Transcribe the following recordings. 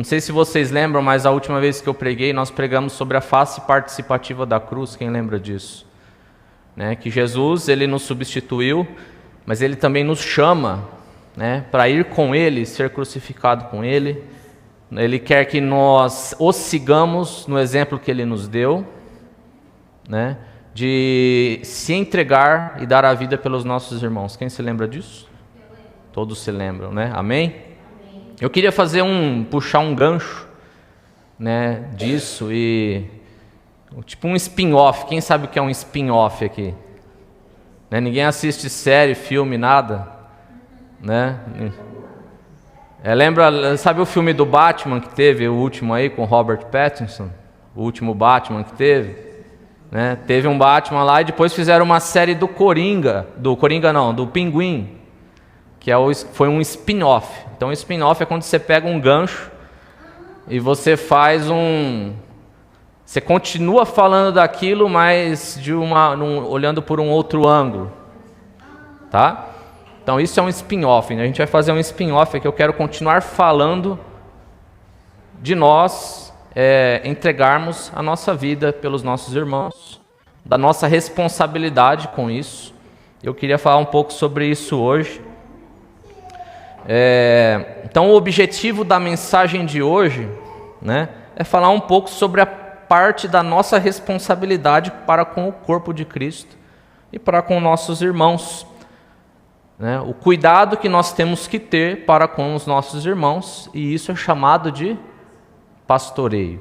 Não sei se vocês lembram, mas a última vez que eu preguei, nós pregamos sobre a face participativa da cruz. Quem lembra disso? Né? Que Jesus, ele nos substituiu, mas ele também nos chama, né, para ir com ele, ser crucificado com ele. Ele quer que nós o sigamos no exemplo que ele nos deu, né, de se entregar e dar a vida pelos nossos irmãos. Quem se lembra disso? Todos se lembram, né? Amém? Eu queria puxar um gancho, né, disso e tipo um spin-off. Quem sabe o que é um spin-off aqui? Né? Ninguém assiste série, filme, nada, né? Lembra, sabe o filme do Batman que teve, o último aí com Robert Pattinson? O último Batman que teve, né? Teve um Batman lá e depois fizeram uma série do do Pinguim, que foi um spin-off. Então, spin-off é quando você pega um gancho e você faz você continua falando daquilo, mas olhando por um outro ângulo, tá? Então, isso é um spin-off, né? A gente vai fazer um spin-off que eu quero continuar falando de nós entregarmos a nossa vida pelos nossos irmãos, da nossa responsabilidade com isso. Eu queria falar um pouco sobre isso hoje. Então, o objetivo da mensagem de hoje, né, é falar um pouco sobre a parte da nossa responsabilidade para com o corpo de Cristo e para com nossos irmãos, né? O cuidado que nós temos que ter para com os nossos irmãos, e isso é chamado de pastoreio.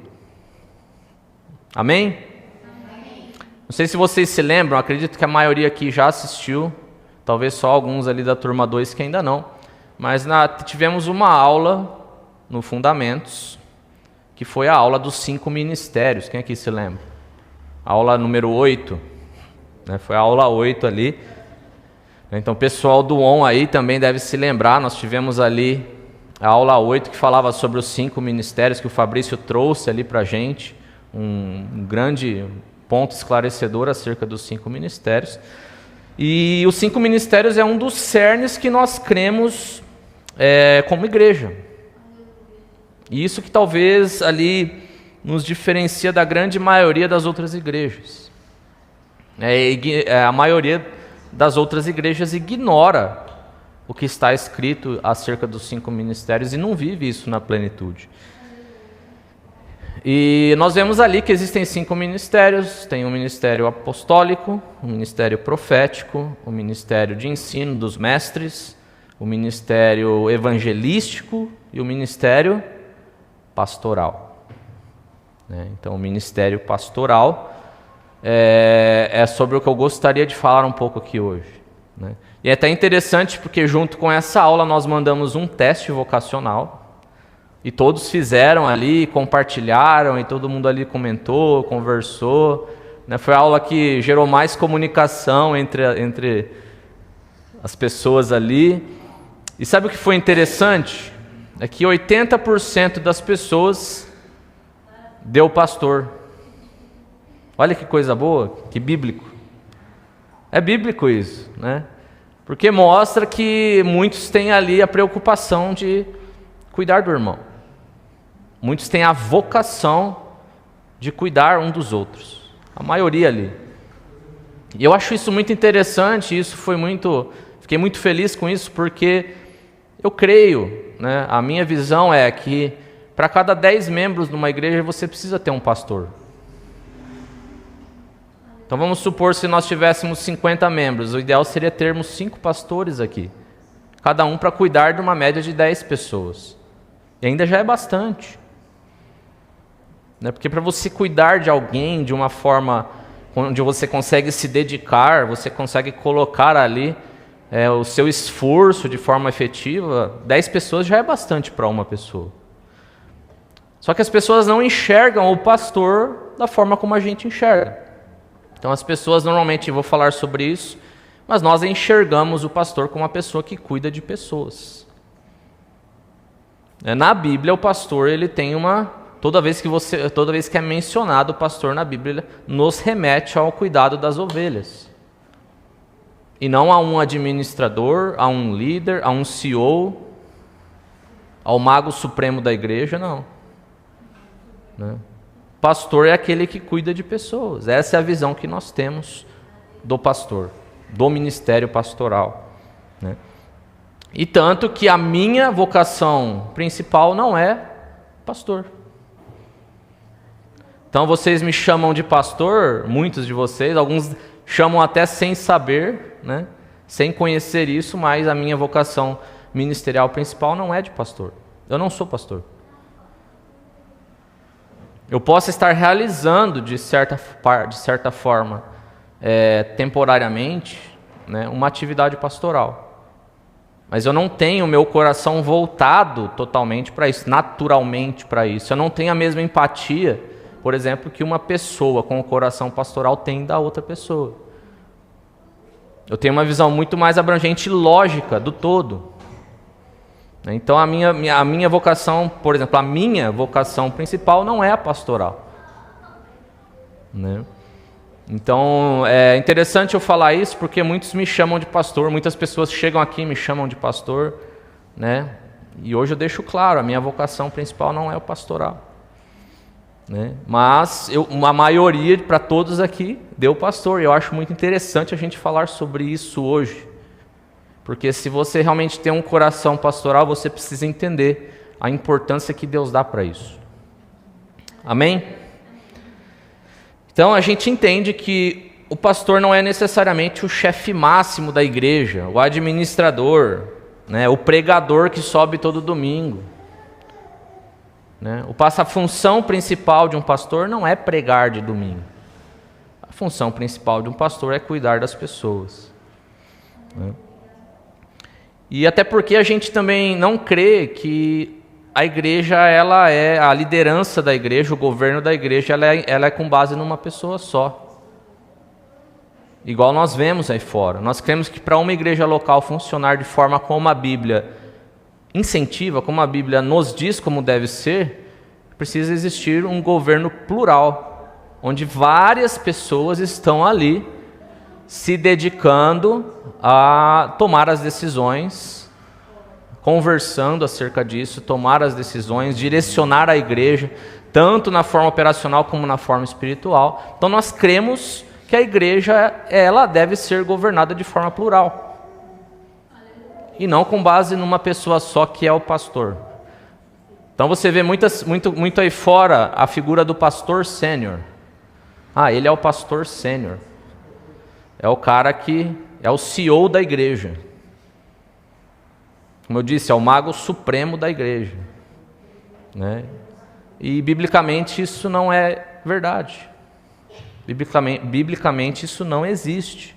Amém? Não sei se vocês se lembram, acredito que a maioria aqui já assistiu, talvez só alguns ali da turma 2 que ainda não, mas tivemos uma aula no Fundamentos, que foi a aula dos 5 ministérios. Quem aqui se lembra? Aula número 8, né? Foi a aula 8 ali. Então o pessoal do ON aí também deve se lembrar, nós tivemos ali a aula 8 que falava sobre os 5 ministérios que o Fabrício trouxe ali para a gente, um grande ponto esclarecedor acerca dos 5 ministérios. E os 5 ministérios é um dos cernes que nós cremos como igreja. E isso que talvez ali nos diferencia da grande maioria das outras igrejas. A maioria das outras igrejas ignora o que está escrito acerca dos 5 ministérios e não vive isso na plenitude. E nós vemos ali que existem 5 ministérios. Tem o ministério apostólico, o ministério profético, o ministério de ensino dos mestres, o ministério evangelístico e o ministério pastoral. Então, o ministério pastoral é sobre o que eu gostaria de falar um pouco aqui hoje, né? E é até interessante porque junto com essa aula nós mandamos um teste vocacional e todos fizeram ali, compartilharam e todo mundo ali comentou, conversou, né? Foi a aula que gerou mais comunicação entre as pessoas ali. E sabe o que foi interessante? É que 80% das pessoas deu pastor. Olha que coisa boa, que bíblico. É bíblico isso, né? Porque mostra que muitos têm ali a preocupação de cuidar do irmão. Muitos têm a vocação de cuidar um dos outros. A maioria ali. E eu acho isso muito interessante, fiquei muito feliz com isso, porque eu creio, né? A minha visão é que para cada 10 membros de uma igreja você precisa ter um pastor. Então vamos supor, se nós tivéssemos 50 membros, o ideal seria termos 5 pastores aqui, cada um para cuidar de uma média de 10 pessoas. E ainda já é bastante, né? Porque para você cuidar de alguém de uma forma onde você consegue se dedicar, você consegue colocar ali o seu esforço de forma efetiva, 10 pessoas já é bastante para uma pessoa. Só que as pessoas não enxergam o pastor da forma como a gente enxerga. Então as pessoas normalmente, vou falar sobre isso, mas nós enxergamos o pastor como uma pessoa que cuida de pessoas. Na Bíblia o pastor ele tem toda vez que é mencionado o pastor na Bíblia, nos remete ao cuidado das ovelhas. E não a um administrador, a um líder, a um CEO, ao mago supremo da igreja, não. né? Pastor é aquele que cuida de pessoas. Essa é a visão que nós temos do pastor, do ministério pastoral, né? E tanto que a minha vocação principal não é pastor. Então vocês me chamam de pastor, muitos de vocês, alguns chamam até sem saber, né? Sem conhecer isso, mas a minha vocação ministerial principal não é de pastor. Eu não sou pastor. Eu posso estar realizando de certa forma, temporariamente, né, uma atividade pastoral. Mas eu não tenho o meu coração voltado totalmente para isso, naturalmente para isso. Eu não tenho a mesma empatia, por exemplo, que uma pessoa com o coração pastoral tem da outra pessoa. Eu tenho uma visão muito mais abrangente e lógica do todo. Então a minha vocação, por exemplo, a minha vocação principal não é a pastoral, né? Então é interessante eu falar isso porque muitos me chamam de pastor, muitas pessoas chegam aqui e me chamam de pastor, né? E hoje eu deixo claro, a minha vocação principal não é o pastoral, né? Mas uma maioria, para todos aqui, deu pastor, e eu acho muito interessante a gente falar sobre isso hoje. Porque se você realmente tem um coração pastoral, você precisa entender a importância que Deus dá para isso. Amém? Então a gente entende que o pastor não é necessariamente o chefe máximo da igreja, o administrador, né, o pregador que sobe todo domingo, né? A função principal de um pastor não é pregar de domingo. A função principal de um pastor é cuidar das pessoas, né? E até porque a gente também não crê que a igreja, ela é a liderança da igreja, o governo da igreja, ela é com base numa pessoa só. Igual nós vemos aí fora. Nós cremos que para uma igreja local funcionar de forma como a Bíblia incentiva, como a Bíblia nos diz como deve ser, precisa existir um governo plural, onde várias pessoas estão ali se dedicando a tomar as decisões, conversando acerca disso, tomar as decisões, direcionar a igreja, tanto na forma operacional como na forma espiritual. Então nós cremos que a igreja, ela deve ser governada de forma plural, e não com base numa pessoa só, que é o pastor. Então você vê muito aí fora a figura do pastor sênior. Ele é o pastor sênior. É o cara que é o CEO da igreja. Como eu disse, é o mago supremo da igreja, né? E biblicamente isso não é verdade. Biblicamente isso não existe,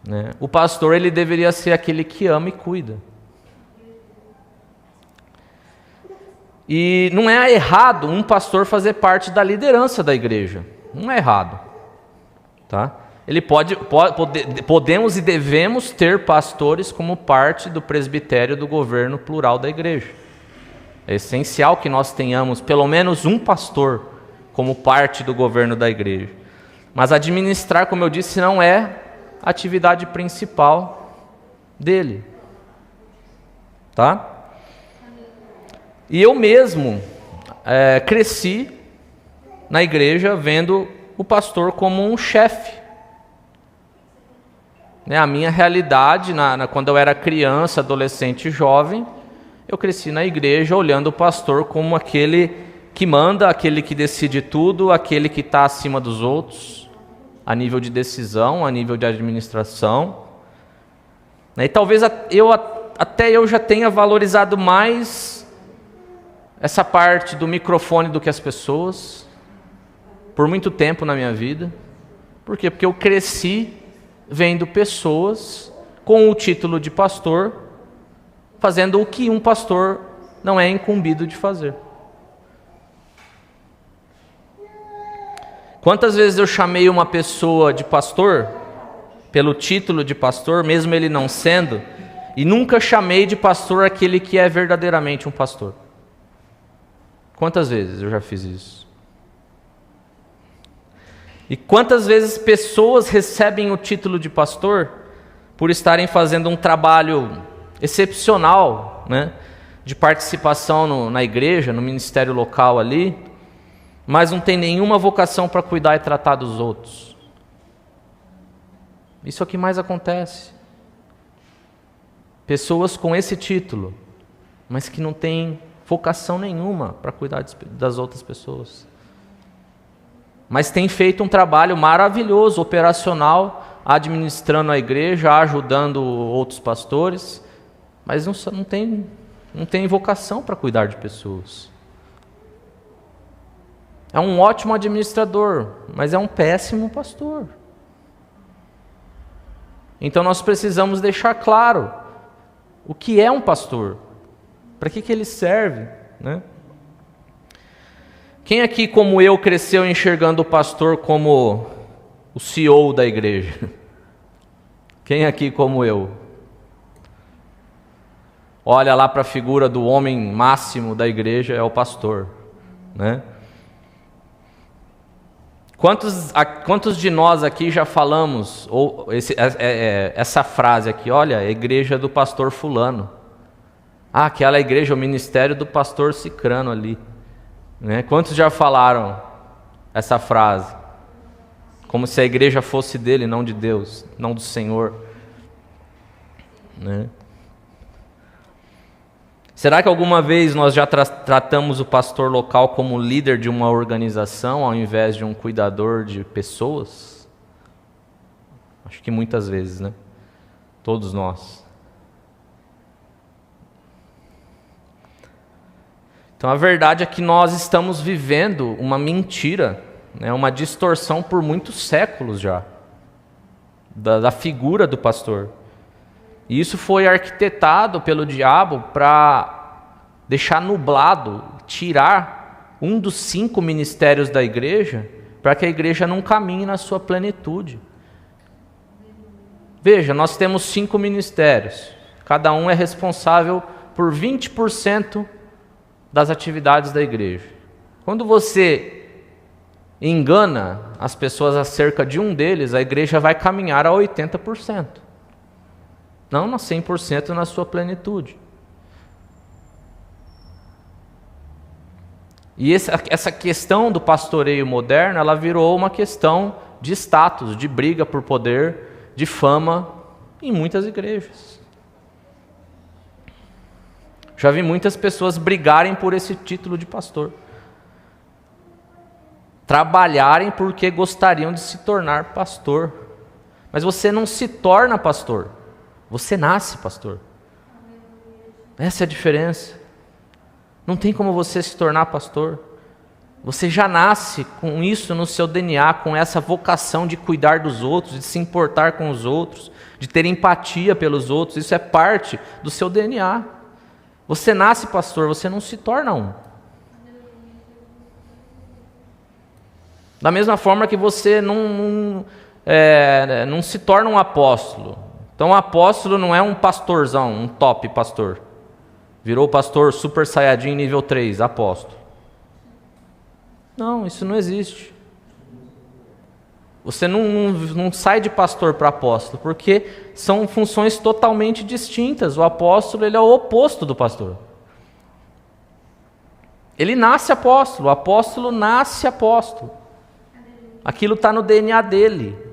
né? O pastor, ele deveria ser aquele que ama e cuida. E não é errado um pastor fazer parte da liderança da igreja. Não é errado, tá? Ele podemos e devemos ter pastores como parte do presbitério do governo plural da igreja. É essencial que nós tenhamos pelo menos um pastor como parte do governo da igreja. Mas administrar, como eu disse, não é a atividade principal dele, tá? E eu mesmo cresci na igreja vendo o pastor como um chefe. A minha realidade, quando eu era criança, adolescente e jovem, eu cresci na igreja olhando o pastor como aquele que manda, aquele que decide tudo, aquele que está acima dos outros, a nível de decisão, a nível de administração. E talvez eu já tenha valorizado mais essa parte do microfone do que as pessoas, por muito tempo na minha vida. Por quê? Porque eu cresci vendo pessoas com o título de pastor fazendo o que um pastor não é incumbido de fazer. Quantas vezes eu chamei uma pessoa de pastor pelo título de pastor, mesmo ele não sendo, e nunca chamei de pastor aquele que é verdadeiramente um pastor? Quantas vezes eu já fiz isso? E quantas vezes pessoas recebem o título de pastor por estarem fazendo um trabalho excepcional, né, de participação na igreja, no ministério local ali, mas não tem nenhuma vocação para cuidar e tratar dos outros. Isso é o que mais acontece. Pessoas com esse título, mas que não têm vocação nenhuma para cuidar das outras pessoas. Mas tem feito um trabalho maravilhoso, operacional, administrando a igreja, ajudando outros pastores, mas não tem vocação para cuidar de pessoas. É um ótimo administrador, mas é um péssimo pastor. Então nós precisamos deixar claro o que é um pastor, para que ele serve, né? Quem aqui, como eu, cresceu enxergando o pastor como o CEO da igreja? Quem aqui, como eu, olha lá para a figura do homem máximo da igreja, é o pastor, né? Quantos de nós aqui já falamos essa frase aqui, olha, a igreja do pastor fulano. Ah, aquela igreja, o ministério do pastor cicrano ali. Né? Quantos já falaram essa frase? Como se a igreja fosse dele, não de Deus, não do Senhor. Né? Será que alguma vez nós já tratamos o pastor local como líder de uma organização, ao invés de um cuidador de pessoas? Acho que muitas vezes, né? Todos nós. Então a verdade é que nós estamos vivendo uma mentira, né? Uma distorção por muitos séculos já, da figura do pastor. E isso foi arquitetado pelo diabo para deixar nublado, tirar um dos 5 ministérios da igreja, para que a igreja não caminhe na sua plenitude. Veja, nós temos 5 ministérios, cada um é responsável por 20% das atividades da igreja. Quando você engana as pessoas acerca de um deles, a igreja vai caminhar a 80%. Não na 100% na sua plenitude. E essa questão do pastoreio moderno, ela virou uma questão de status, de briga por poder, de fama em muitas igrejas. Já vi muitas pessoas brigarem por esse título de pastor. Trabalharem porque gostariam de se tornar pastor. Mas você não se torna pastor. Você nasce pastor. Essa é a diferença. Não tem como você se tornar pastor. Você já nasce com isso no seu DNA, com essa vocação de cuidar dos outros, de se importar com os outros, de ter empatia pelos outros. Isso é parte do seu DNA. Você nasce pastor, você não se torna um. Da mesma forma que você não se torna um apóstolo. Então, o apóstolo não é um pastorzão, um top pastor. Virou pastor super saiyajin nível 3, apóstolo. Não, isso não existe. Você não sai de pastor para apóstolo, porque são funções totalmente distintas. O apóstolo, ele é o oposto do pastor. Ele nasce apóstolo, o apóstolo nasce apóstolo. Aquilo está no DNA dele.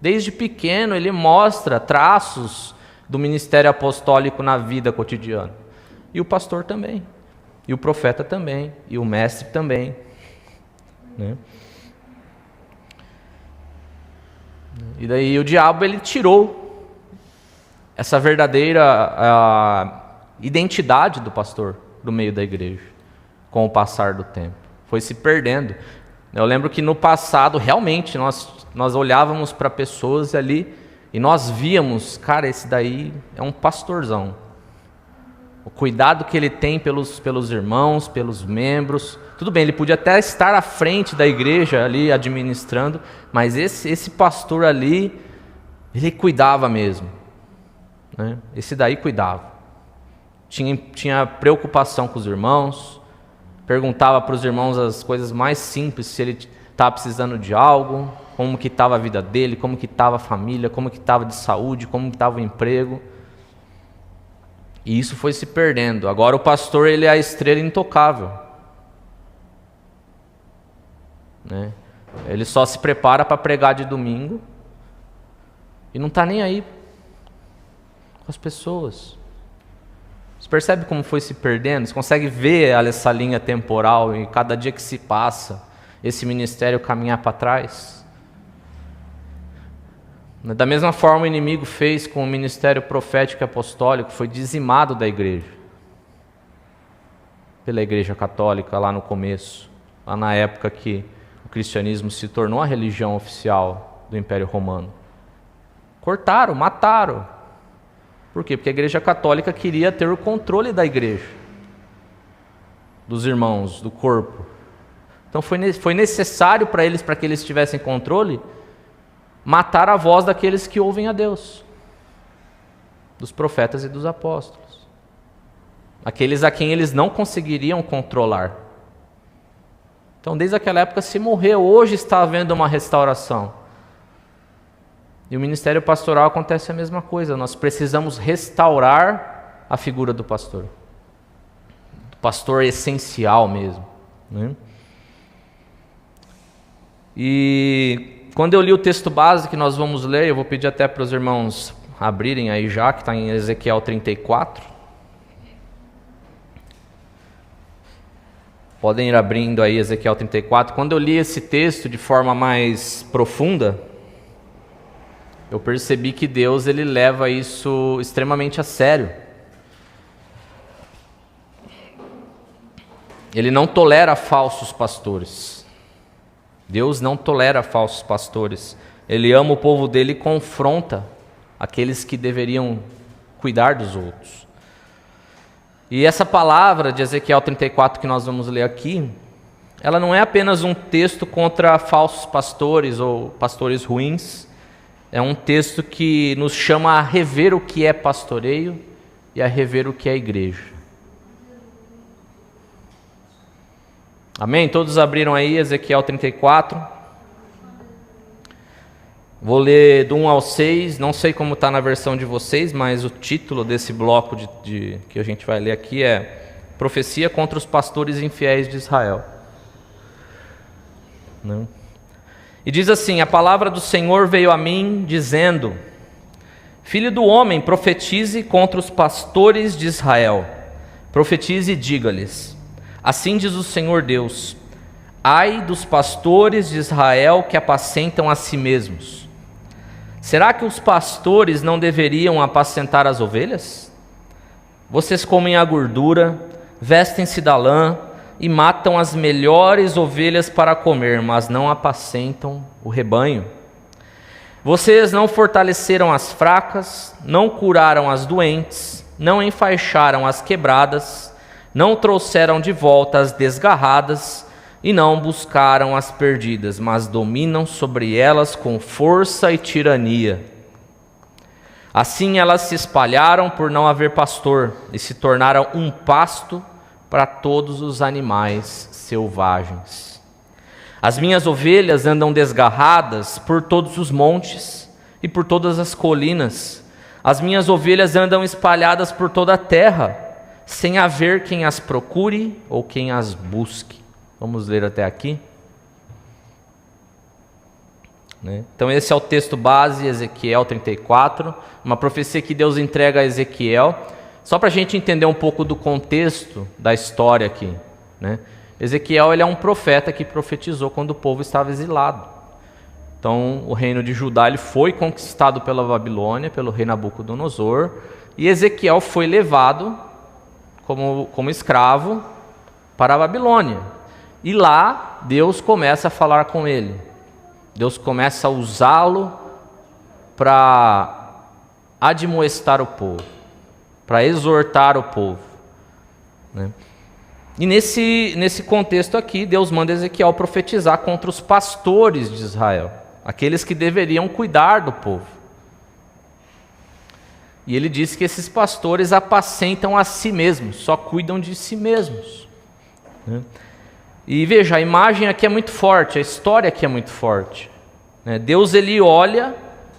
Desde pequeno ele mostra traços do ministério apostólico na vida cotidiana. E o pastor também. E o profeta também. E o mestre também. Né? E daí o diabo ele tirou essa verdadeira identidade do pastor do meio da igreja com o passar do tempo. Foi se perdendo. Eu lembro que no passado, realmente, nós olhávamos para pessoas ali e nós víamos, cara, esse daí é um pastorzão. O cuidado que ele tem pelos irmãos, pelos membros. Tudo bem, ele podia até estar à frente da igreja ali administrando, mas esse pastor ali, ele cuidava mesmo. Né? Esse daí cuidava. Tinha preocupação com os irmãos, perguntava para os irmãos as coisas mais simples, se ele estava precisando de algo, como que estava a vida dele, como que estava a família, como que estava de saúde, como que estava o emprego. E isso foi se perdendo. Agora o pastor ele é a estrela intocável. né? Ele só se prepara para pregar de domingo e não está nem aí com as pessoas. Você percebe como foi se perdendo? Você consegue ver essa linha temporal e cada dia que se passa, esse ministério caminhar para trás? Da mesma forma o inimigo fez com o ministério profético e apostólico, foi dizimado da igreja. Pela igreja católica lá no começo, lá na época que o cristianismo se tornou a religião oficial do Império Romano. Cortaram, mataram. Por quê? Porque a igreja católica queria ter o controle da igreja, dos irmãos, do corpo. Então foi necessário para que eles tivessem controle, matar a voz daqueles que ouvem a Deus, dos profetas e dos apóstolos, aqueles a quem eles não conseguiriam controlar. Então desde aquela época se morreu, hoje está havendo uma restauração. E o ministério pastoral acontece a mesma coisa, nós precisamos restaurar a figura do pastor essencial mesmo, né? E quando eu li o texto base que nós vamos ler, eu vou pedir até para os irmãos abrirem aí já, que está em Ezequiel 34. Podem ir abrindo aí Ezequiel 34. Quando eu li esse texto de forma mais profunda, eu percebi que Deus ele leva isso extremamente a sério. Ele não tolera falsos pastores. Deus não tolera falsos pastores. Ele ama o povo dele e confronta aqueles que deveriam cuidar dos outros. E essa palavra de Ezequiel 34 que nós vamos ler aqui, ela não é apenas um texto contra falsos pastores ou pastores ruins. É um texto que nos chama a rever o que é pastoreio e a rever o que é igreja. Amém? Todos abriram aí Ezequiel 34. Vou ler do 1 ao 6. Não sei como está na versão de vocês, mas o título desse bloco que a gente vai ler aqui é Profecia contra os pastores infiéis de Israel. Não? E diz assim: a palavra do Senhor veio a mim, dizendo: Filho do homem, profetize contra os pastores de Israel. Profetize e diga-lhes: assim diz o Senhor Deus: ai dos pastores de Israel que apacentam a si mesmos. Será que os pastores não deveriam apacentar as ovelhas? Vocês comem a gordura, vestem-se da lã e matam as melhores ovelhas para comer, mas não apacentam o rebanho. Vocês não fortaleceram as fracas, não curaram as doentes, não enfaixaram as quebradas, não trouxeram de volta as desgarradas e não buscaram as perdidas, mas dominam sobre elas com força e tirania. Assim elas se espalharam por não haver pastor e se tornaram um pasto para todos os animais selvagens. As minhas ovelhas andam desgarradas por todos os montes e por todas as colinas. As minhas ovelhas andam espalhadas por toda a terra, sem haver quem as procure ou quem as busque. Vamos ler até aqui. Então esse é o texto base, Ezequiel 34, uma profecia que Deus entrega a Ezequiel. Só para a gente entender um pouco do contexto da história aqui, né? Ezequiel ele é um profeta que profetizou quando o povo estava exilado. Então o reino de Judá ele foi conquistado pela Babilônia, pelo rei Nabucodonosor, e Ezequiel foi levado como escravo para a Babilônia. E lá Deus começa a falar com ele. Deus começa a usá-lo para admoestar o povo, para exortar o povo, né? E nesse contexto aqui, Deus manda Ezequiel profetizar contra os pastores de Israel, aqueles que deveriam cuidar do povo. E ele diz que esses pastores apacentam a si mesmos, só cuidam de si mesmos, né? E veja, a imagem aqui é muito forte, a história aqui é muito forte, né? Deus ele olha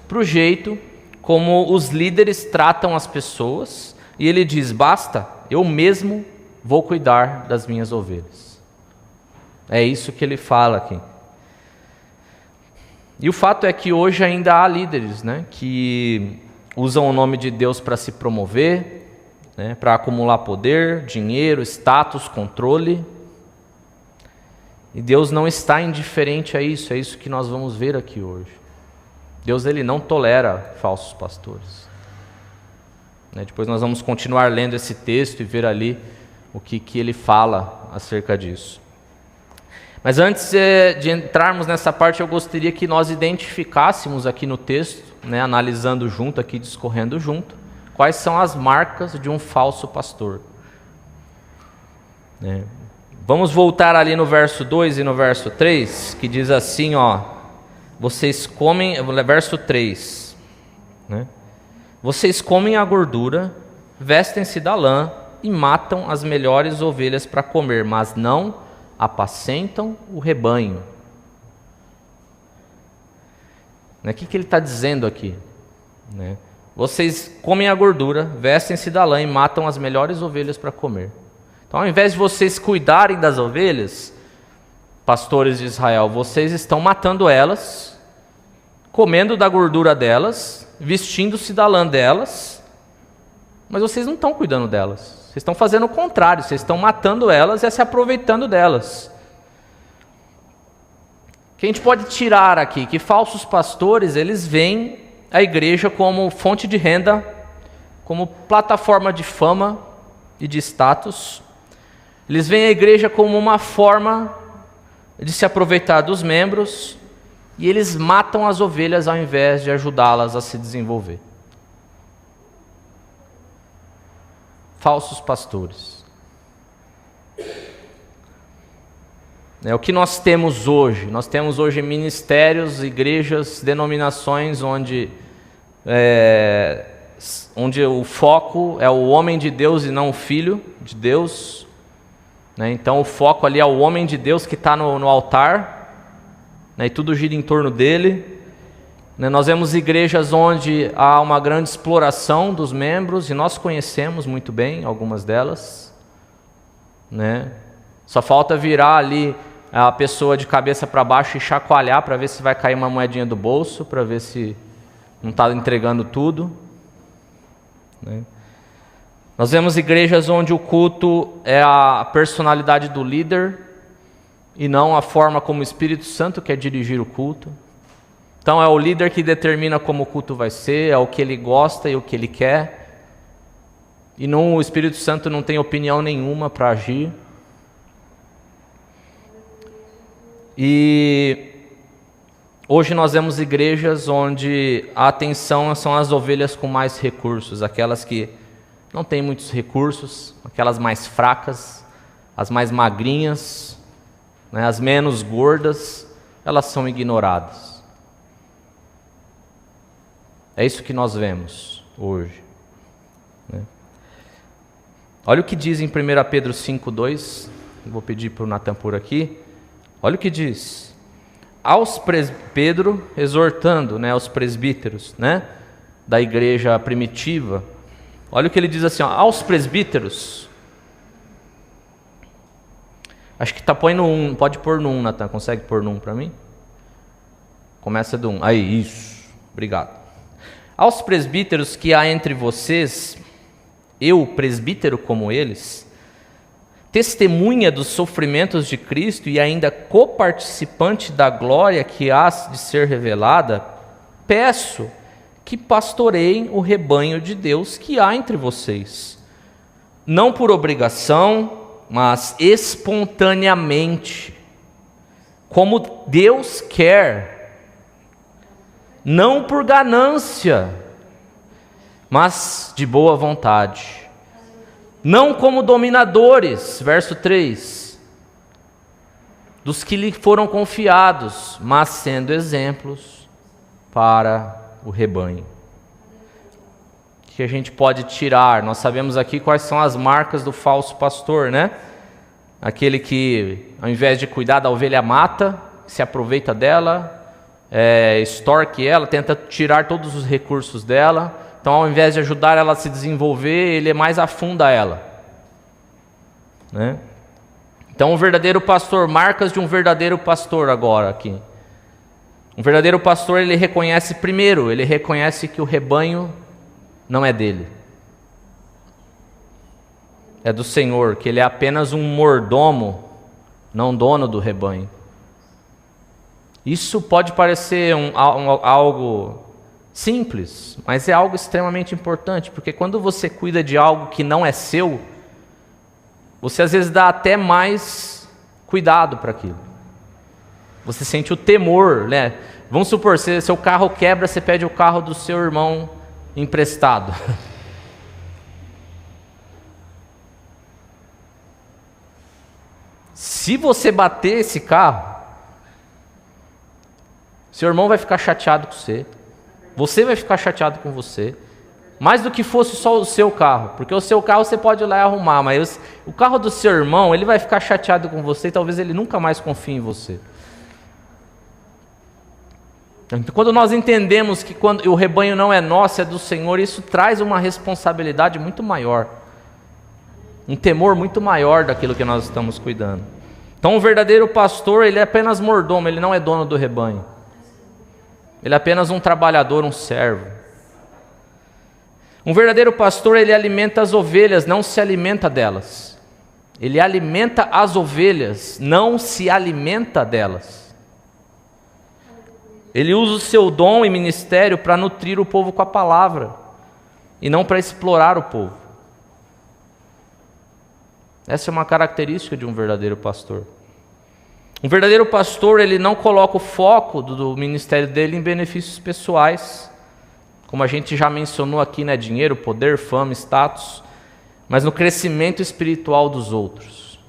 para o jeito como os líderes tratam as pessoas, e ele diz: basta, eu mesmo vou cuidar das minhas ovelhas. É isso que ele fala aqui. E o fato é que hoje ainda há líderes, né, que usam o nome de Deus para se promover, né, para acumular poder, dinheiro, status, controle. E Deus não está indiferente a isso, é isso que nós vamos ver aqui hoje. Deus, ele não tolera falsos pastores. Depois nós vamos continuar lendo esse texto e ver ali o que ele fala acerca disso. Mas antes de entrarmos nessa parte, eu gostaria que nós identificássemos aqui no texto, né, analisando junto, aqui discorrendo junto, quais são as marcas de um falso pastor. Vamos voltar ali no verso 2 e no verso 3, que diz assim, vocês comem, verso 3, né? Vocês comem a gordura, vestem-se da lã e matam as melhores ovelhas para comer, mas não apacentam o rebanho. O que ele está dizendo aqui? Vocês comem a gordura, vestem-se da lã e matam as melhores ovelhas para comer. Então, ao invés de vocês cuidarem das ovelhas, pastores de Israel, vocês estão matando elas, comendo da gordura delas, vestindo-se da lã delas, mas vocês não estão cuidando delas. Vocês estão fazendo o contrário, vocês estão matando elas e se aproveitando delas. O que a gente pode tirar aqui? Que falsos pastores, eles veem a igreja como fonte de renda, como plataforma de fama e de status. Eles veem a igreja como uma forma de se aproveitar dos membros, e eles matam as ovelhas ao invés de ajudá-las a se desenvolver. Falsos pastores. É o que nós temos hoje. Nós temos hoje ministérios, igrejas, denominações onde o foco é o homem de Deus e não o filho de Deus. Então o foco ali é o homem de Deus que está no altar, e tudo gira em torno dele. Nós vemos igrejas onde há uma grande exploração dos membros, e nós conhecemos muito bem algumas delas. Só falta virar ali a pessoa de cabeça para baixo e chacoalhar para ver se vai cair uma moedinha do bolso, para ver se não está entregando tudo. Nós vemos igrejas onde o culto é a personalidade do líder e não a forma como o Espírito Santo quer dirigir o culto. Então é o líder que determina como o culto vai ser, é o que ele gosta e o que ele quer. E não, o Espírito Santo não tem opinião nenhuma para agir. E hoje nós vemos igrejas onde a atenção são as ovelhas com mais recursos, aquelas que não têm muitos recursos, aquelas mais fracas, as mais magrinhas, as menos gordas, elas são ignoradas. É isso que nós vemos hoje. Olha o que diz em 1 Pedro 5,2, vou pedir para o Natan por aqui. Olha o que diz. Pedro exortando aos presbíteros da igreja primitiva. Olha o que ele diz assim, aos presbíteros. Acho que põe no 1, pode pôr no 1, Natan, consegue pôr no 1 para mim? Começa do 1, aí, isso, obrigado. Aos presbíteros que há entre vocês, eu, presbítero como eles, testemunha dos sofrimentos de Cristo e ainda coparticipante da glória que há de ser revelada, peço que pastoreiem o rebanho de Deus que há entre vocês, não por obrigação, mas espontaneamente, como Deus quer, não por ganância, mas de boa vontade, não como dominadores, verso 3, dos que lhe foram confiados, mas sendo exemplos para o rebanho. O que a gente pode tirar? Nós sabemos aqui quais são as marcas do falso pastor, Aquele que, ao invés de cuidar da ovelha, mata, se aproveita dela, extorque ela, tenta tirar todos os recursos dela. Então, ao invés de ajudar ela a se desenvolver, ele mais afunda ela. Então, o verdadeiro pastor, marcas de um verdadeiro pastor agora aqui. Um verdadeiro pastor, ele reconhece primeiro, ele reconhece que o rebanho não é dele. É do Senhor, que ele é apenas um mordomo, não dono do rebanho. Isso pode parecer algo simples, mas é algo extremamente importante, porque quando você cuida de algo que não é seu, você às vezes dá até mais cuidado para aquilo. Você sente o temor, né? Vamos supor, seu carro quebra, você pede o carro do seu irmão emprestado. Se você bater esse carro, seu irmão vai ficar chateado com você vai ficar chateado com você, mais do que fosse só o seu carro, porque o seu carro você pode ir lá e arrumar, mas o carro do seu irmão, ele vai ficar chateado com você e talvez ele nunca mais confie em você. Então, quando nós entendemos que quando o rebanho não é nosso, é do Senhor, isso traz uma responsabilidade muito maior, um temor muito maior daquilo que nós estamos cuidando. Então o verdadeiro pastor, ele é apenas mordomo, ele não é dono do rebanho. Ele é apenas um trabalhador, um servo. Um verdadeiro pastor, ele alimenta as ovelhas, não se alimenta delas. Ele alimenta as ovelhas, não se alimenta delas. Ele usa o seu dom e ministério para nutrir o povo com a palavra, e não para explorar o povo. Essa é uma característica de um verdadeiro pastor. Um verdadeiro pastor, ele não coloca o foco do ministério dele em benefícios pessoais, como a gente já mencionou aqui, né? Dinheiro, poder, fama, status, mas no crescimento espiritual dos outros.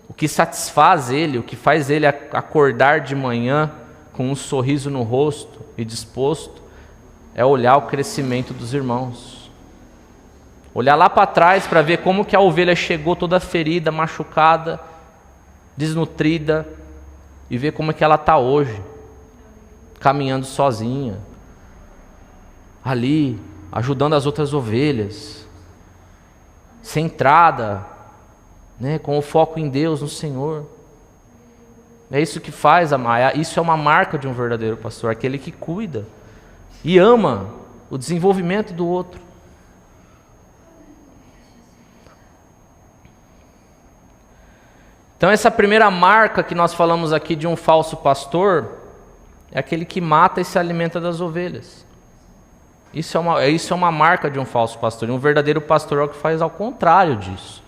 O que satisfaz ele, o que faz ele acordar de manhã com um sorriso no rosto e disposto, é olhar o crescimento dos irmãos. Olhar lá para trás para ver como que a ovelha chegou toda ferida, machucada, desnutrida, e ver como é que ela está hoje, caminhando sozinha, ali, ajudando as outras ovelhas, centrada, né, com o foco em Deus, no Senhor. É isso que faz, isso é uma marca de um verdadeiro pastor, aquele que cuida e ama o desenvolvimento do outro. Então essa primeira marca que nós falamos aqui de um falso pastor é aquele que mata e se alimenta das ovelhas. Isso é uma marca de um falso pastor. E um verdadeiro pastor é o que faz ao contrário disso.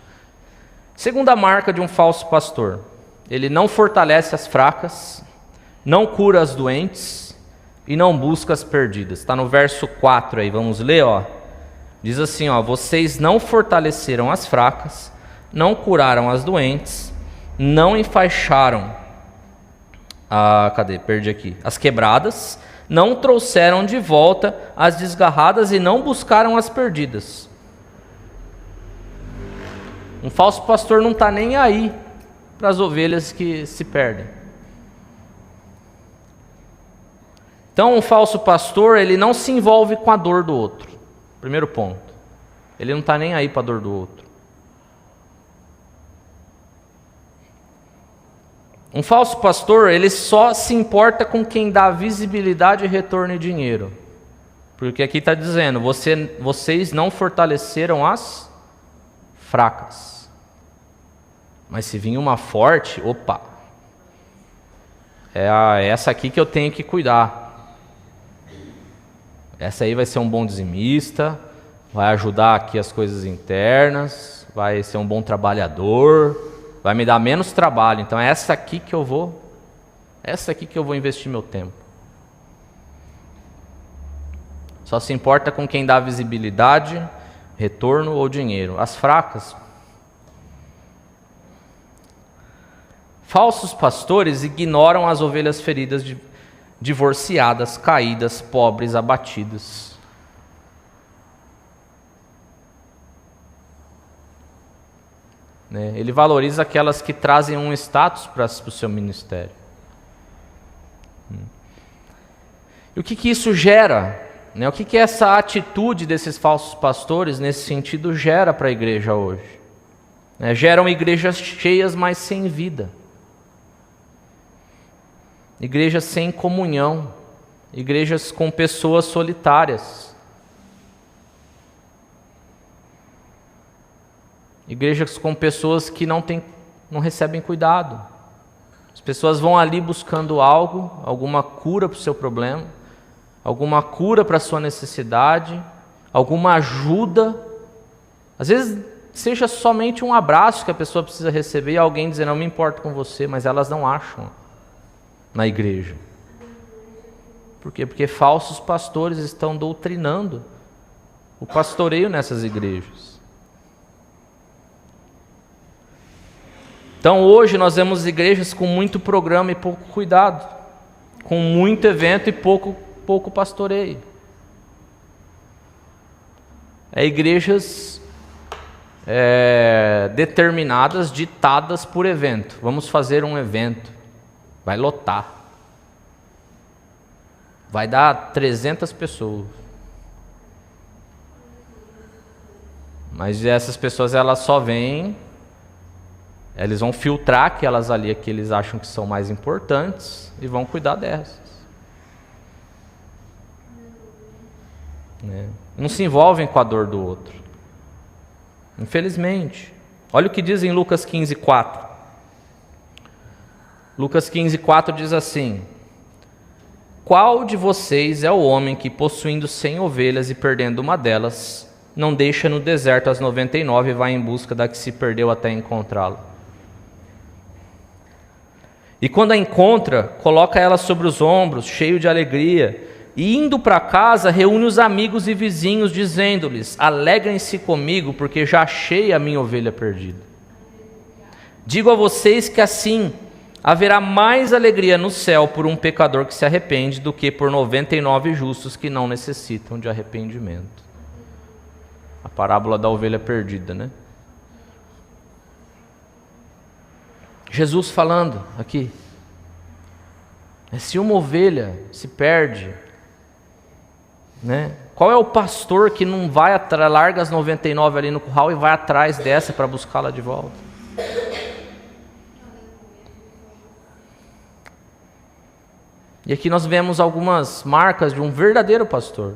Segunda marca de um falso pastor: ele não fortalece as fracas, não cura as doentes e não busca as perdidas. Está no verso 4 aí, vamos ler, ó. Diz assim, ó: vocês não fortaleceram as fracas, não curaram as doentes, não enfaixaram as quebradas, não trouxeram de volta as desgarradas e não buscaram as perdidas. Um falso pastor não está nem aí para as ovelhas que se perdem. Então um falso pastor, ele não se envolve com a dor do outro. Primeiro ponto, ele não está nem aí para a dor do outro. Um falso pastor, ele só se importa com quem dá visibilidade, retorno e dinheiro. Porque aqui está dizendo, vocês não fortaleceram as fracas. Mas se vir uma forte, opa, é essa aqui que eu tenho que cuidar. Essa aí vai ser um bom dizimista, vai ajudar aqui as coisas internas, vai ser um bom trabalhador, vai me dar menos trabalho. Então é essa aqui que eu vou investir meu tempo. Só se importa com quem dá visibilidade, retorno ou dinheiro. As fracas. Falsos pastores ignoram as ovelhas feridas, divorciadas, caídas, pobres, abatidas. Ele valoriza aquelas que trazem um status para o seu ministério. E o que isso gera? O que essa atitude desses falsos pastores, nesse sentido, gera para a igreja hoje? Geram igrejas cheias, mas sem vida. igrejas sem comunhão, igrejas com pessoas solitárias, igrejas com pessoas que não recebem cuidado. As pessoas vão ali buscando algo, alguma cura para o seu problema, alguma cura para a sua necessidade, alguma ajuda. Às vezes seja somente um abraço que a pessoa precisa receber e alguém dizer, não me importo com você, mas elas não acham na igreja. Por quê? Porque falsos pastores estão doutrinando o pastoreio nessas igrejas. Então hoje nós vemos igrejas com muito programa e pouco cuidado, com muito evento e pouco pastoreio. Igrejas determinadas, ditadas por evento. Vamos fazer um evento, vai lotar, vai dar 300 pessoas. Mas essas pessoas elas só vêm, eles vão filtrar aquelas ali que eles acham que são mais importantes e vão cuidar dessas. Não se envolvem com a dor do outro. Infelizmente. Olha o que diz em Lucas 15:4. Lucas 15:4 diz assim: qual de vocês é o homem que, possuindo 100 ovelhas e perdendo uma delas, não deixa no deserto as 99 e vai em busca da que se perdeu até encontrá-la? E quando a encontra, coloca ela sobre os ombros, cheio de alegria, e indo para casa, reúne os amigos e vizinhos, dizendo-lhes: alegrem-se comigo, porque já achei a minha ovelha perdida. Digo a vocês que assim haverá mais alegria no céu por um pecador que se arrepende do que por 99 justos que não necessitam de arrependimento. A parábola da ovelha perdida, né? Jesus falando aqui, se uma ovelha se perde, né? Qual é o pastor que não vai larga as 99 ali no curral e vai atrás dessa para buscá-la de volta? E aqui nós vemos algumas marcas de um verdadeiro pastor,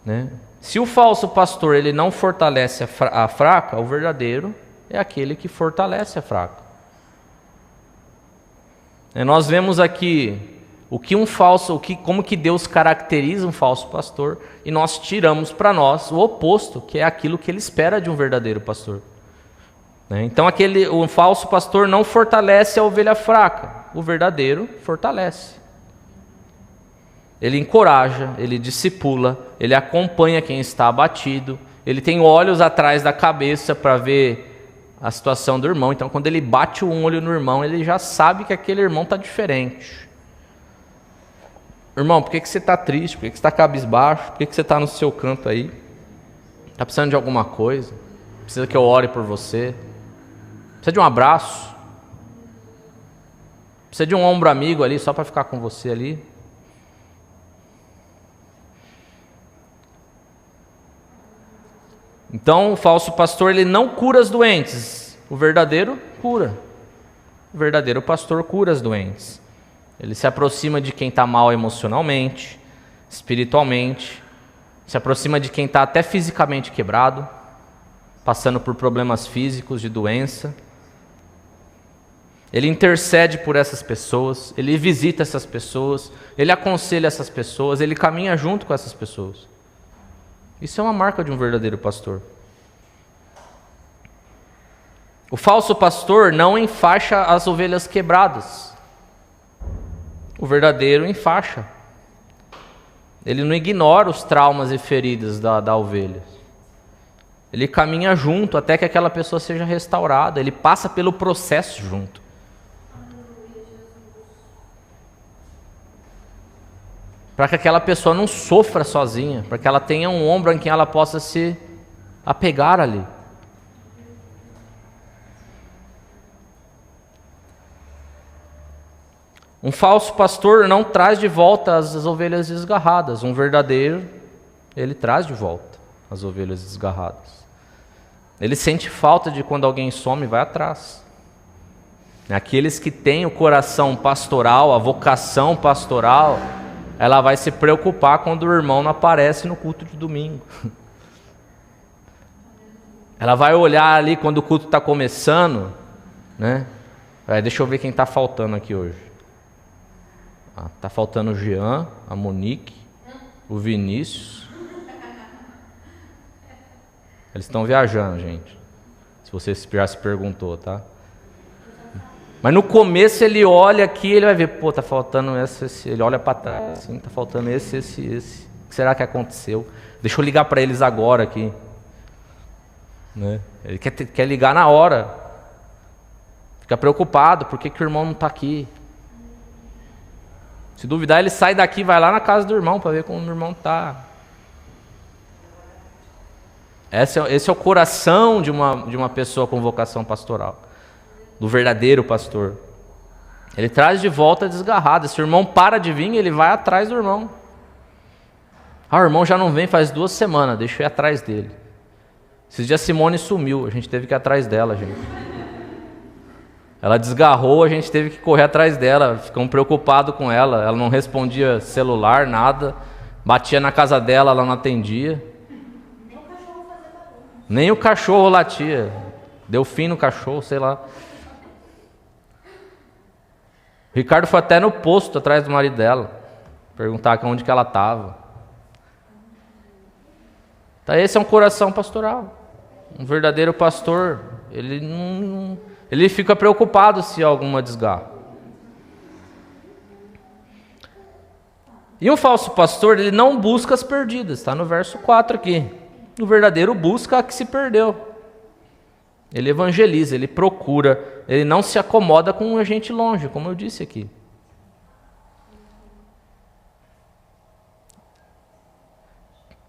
né? Se o falso pastor ele não fortalece a fraca, o verdadeiro é aquele que fortalece a fraca. Nós vemos aqui como que Deus caracteriza um falso pastor, e nós tiramos para nós o oposto, que é aquilo que ele espera de um verdadeiro pastor. Então o falso pastor não fortalece a ovelha fraca, o verdadeiro fortalece. Ele encoraja, ele discipula, ele acompanha quem está abatido, ele tem olhos atrás da cabeça para ver a situação do irmão. Então quando ele bate um olho no irmão, ele já sabe que aquele irmão está diferente. Irmão, por que você está triste? Por que você está cabisbaixo? Por que você está no seu canto aí? Está precisando de alguma coisa? Precisa que eu ore por você? Precisa de um abraço? Precisa de um ombro amigo ali só para ficar com você ali? Então o falso pastor ele não cura as doentes, o verdadeiro cura. O verdadeiro pastor cura as doentes. Ele se aproxima de quem está mal emocionalmente, espiritualmente, se aproxima de quem está até fisicamente quebrado, passando por problemas físicos, de doença. Ele intercede por essas pessoas, ele visita essas pessoas, ele aconselha essas pessoas, ele caminha junto com essas pessoas. Isso é uma marca de um verdadeiro pastor. O falso pastor não enfaixa as ovelhas quebradas. O verdadeiro enfaixa. Ele não ignora os traumas e feridas da ovelha. Ele caminha junto até que aquela pessoa seja restaurada. Ele passa pelo processo junto. Para que aquela pessoa não sofra sozinha, para que ela tenha um ombro em quem ela possa se apegar ali. Um falso pastor não traz de volta as ovelhas desgarradas. Um verdadeiro, ele traz de volta as ovelhas desgarradas. Ele sente falta de quando alguém some e vai atrás. Aqueles que têm o coração pastoral, a vocação pastoral, ela vai se preocupar quando o irmão não aparece no culto de domingo. Ela vai olhar ali quando o culto está começando, né? Deixa eu ver quem está faltando aqui hoje. Está faltando o Jean, a Monique, o Vinícius. Eles estão viajando, gente. Se você já se perguntou, tá? Mas no começo ele olha aqui, ele vai ver, pô, tá faltando esse. Ele olha para trás, assim, tá faltando esse. O que será que aconteceu? Deixa eu ligar para eles agora aqui. Né? Ele quer ligar na hora. Fica preocupado, por que o irmão não está aqui? Se duvidar, ele sai daqui, vai lá na casa do irmão para ver como o irmão está. Esse é o coração de uma pessoa com vocação pastoral, do verdadeiro pastor. Ele traz de volta desgarrado. Se o irmão para de vir, ele vai atrás do irmão. O irmão já não vem faz 2 semanas, deixa eu ir atrás dele. Esses dias a Simone sumiu, a gente teve que ir atrás dela, gente. Ela desgarrou, a gente teve que correr atrás dela, ficamos preocupados com ela. Ela não respondia celular, nada. Batia na casa dela, ela não atendia. Nem o cachorro latia. Deu fim no cachorro, sei lá. O Ricardo foi até no posto atrás do marido dela, perguntar onde que ela estava. Então, esse é um coração pastoral. Um verdadeiro pastor, ele fica preocupado se há alguma desgarra. E um falso pastor, ele não busca as perdidas, está no verso 4 aqui. O verdadeiro busca a que se perdeu. Ele evangeliza, ele procura, ele não se acomoda com a gente longe, como eu disse aqui.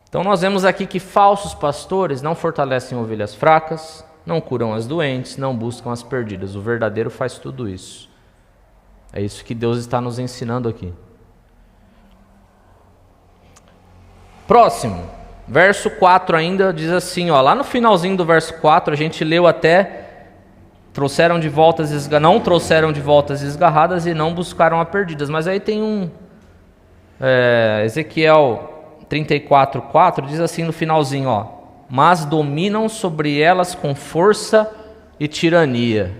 Então nós vemos aqui que falsos pastores não fortalecem ovelhas fracas, não curam as doentes, não buscam as perdidas. O verdadeiro faz tudo isso. É isso que Deus está nos ensinando aqui. Próximo, verso 4 ainda diz assim, lá no finalzinho do verso 4, a gente leu até, não trouxeram de volta as desgarradas e não buscaram as perdidas. Mas aí tem Ezequiel 34:4 diz assim no finalzinho, mas dominam sobre elas com força e tirania.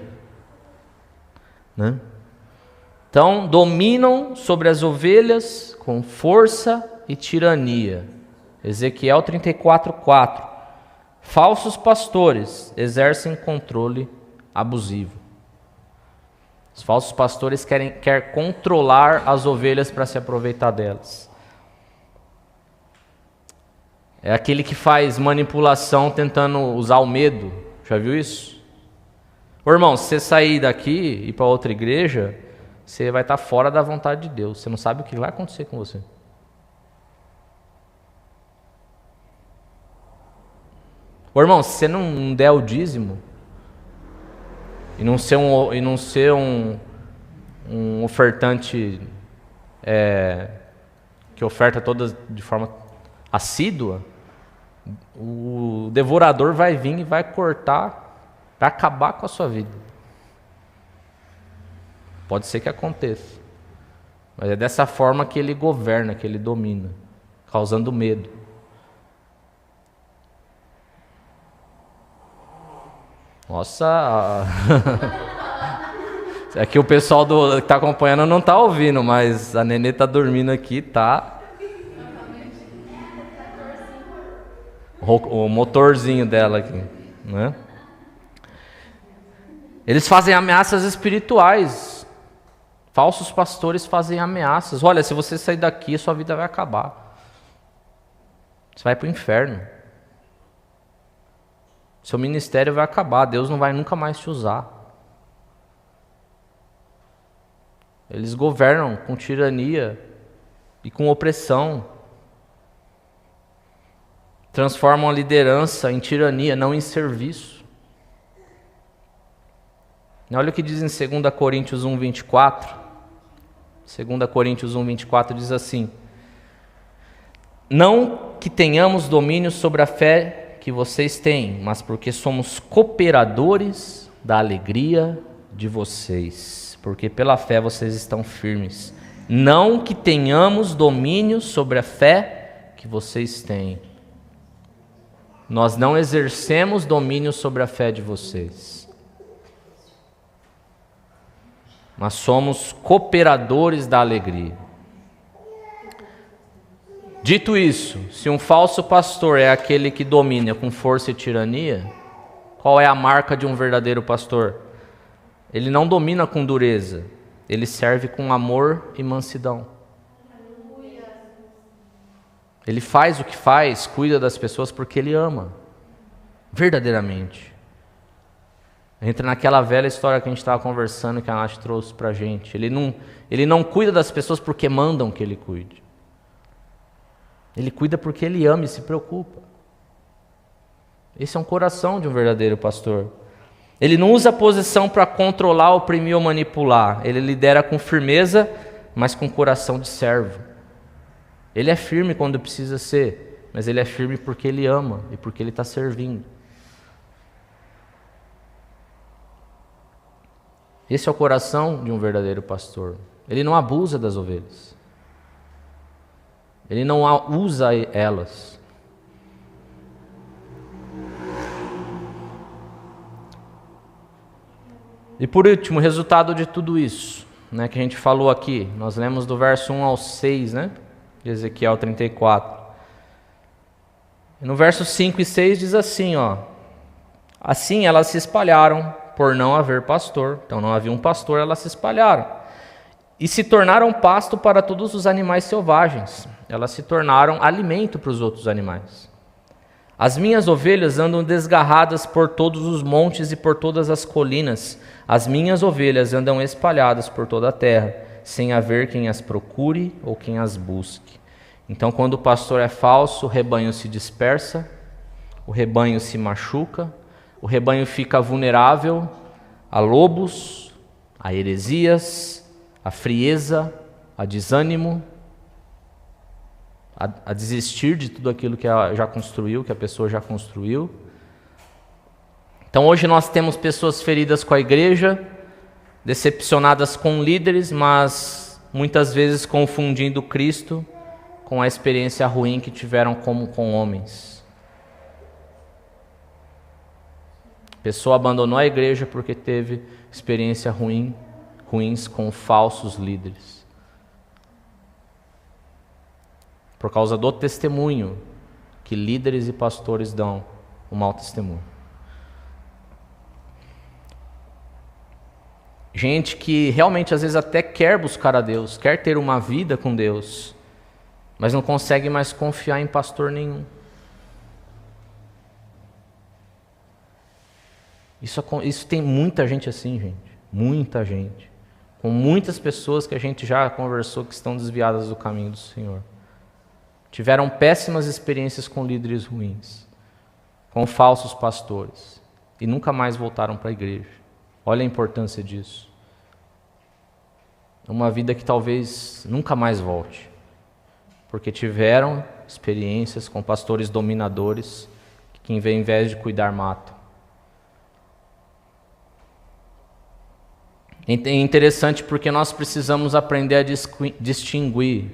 Né? Então, dominam sobre as ovelhas com força e tirania. Ezequiel 34:4. Falsos pastores exercem controle abusivo. Os falsos pastores querem controlar as ovelhas para se aproveitar delas. É aquele que faz manipulação tentando usar o medo. Já viu isso? Ô, irmão, se você sair daqui e ir para outra igreja, você vai estar fora da vontade de Deus. Você não sabe o que vai acontecer com você. Ô, irmão, se você não der o dízimo e não ser um ofertante que oferta todas de forma assídua, o devorador vai vir e vai cortar, vai acabar com a sua vida. Pode ser que aconteça, mas é dessa forma que ele governa, que ele domina, causando medo. Nossa, é que o pessoal que está acompanhando não está ouvindo, mas a Nenê está dormindo aqui, tá? O motorzinho dela aqui, né? Eles fazem ameaças espirituais. Falsos pastores fazem ameaças. Olha, se você sair daqui, sua vida vai acabar. Você vai para o inferno. Seu ministério vai acabar. Deus não vai nunca mais te usar. Eles governam com tirania e com opressão. Transformam a liderança em tirania, não em serviço. Olha o que diz em 2 Coríntios 1:24. 2 Coríntios 1:24 diz assim: não que tenhamos domínio sobre a fé que vocês têm, mas porque somos cooperadores da alegria de vocês, porque pela fé vocês estão firmes. Não que tenhamos domínio sobre a fé que vocês têm. Nós não exercemos domínio sobre a fé de vocês. Mas somos cooperadores da alegria. Dito isso, se um falso pastor é aquele que domina com força e tirania, qual é a marca de um verdadeiro pastor? Ele não domina com dureza, ele serve com amor e mansidão. Ele faz o que faz, cuida das pessoas porque ele ama, verdadeiramente. Entra naquela velha história que a gente estava conversando, que a Nath trouxe para a gente. Ele não cuida das pessoas porque mandam que ele cuide. Ele cuida porque ele ama e se preocupa. Esse é um coração de um verdadeiro pastor. Ele não usa a posição para controlar, oprimir ou manipular. Ele lidera com firmeza, mas com coração de servo. Ele é firme quando precisa ser, mas ele é firme porque ele ama e porque ele está servindo. Esse é o coração de um verdadeiro pastor. Ele não abusa das ovelhas. Ele não usa elas. E por último, o resultado de tudo isso, que a gente falou aqui, nós lemos do verso 1 ao 6, de Ezequiel 34. E no verso 5 e 6 diz assim, assim elas se espalharam por não haver pastor. Então não havia um pastor, elas se espalharam. E se tornaram pasto para todos os animais selvagens. Elas se tornaram alimento para os outros animais. As minhas ovelhas andam desgarradas por todos os montes e por todas as colinas. As minhas ovelhas andam espalhadas por toda a terra, sem haver quem as procure ou quem as busque. Então, quando o pastor é falso, o rebanho se dispersa, o rebanho se machuca, o rebanho fica vulnerável a lobos, a heresias, a frieza, a desânimo, a desistir de tudo aquilo que ela já construiu, que a pessoa já construiu. Então hoje nós temos pessoas feridas com a igreja, decepcionadas com líderes, mas muitas vezes confundindo Cristo com a experiência ruim que tiveram como com homens. A pessoa abandonou a igreja porque teve experiência ruins com falsos líderes. Por causa do testemunho que líderes e pastores dão, um mau testemunho. Gente que realmente às vezes até quer buscar a Deus, quer ter uma vida com Deus, mas não consegue mais confiar em pastor nenhum. Isso tem muita gente assim, gente. Muita gente. Com muitas pessoas que a gente já conversou que estão desviadas do caminho do Senhor. Tiveram péssimas experiências com líderes ruins, com falsos pastores, e nunca mais voltaram para a igreja. Olha a importância disso. Uma vida que talvez nunca mais volte, porque tiveram experiências com pastores dominadores, que ao invés de cuidar, matam. É interessante porque nós precisamos aprender a distinguir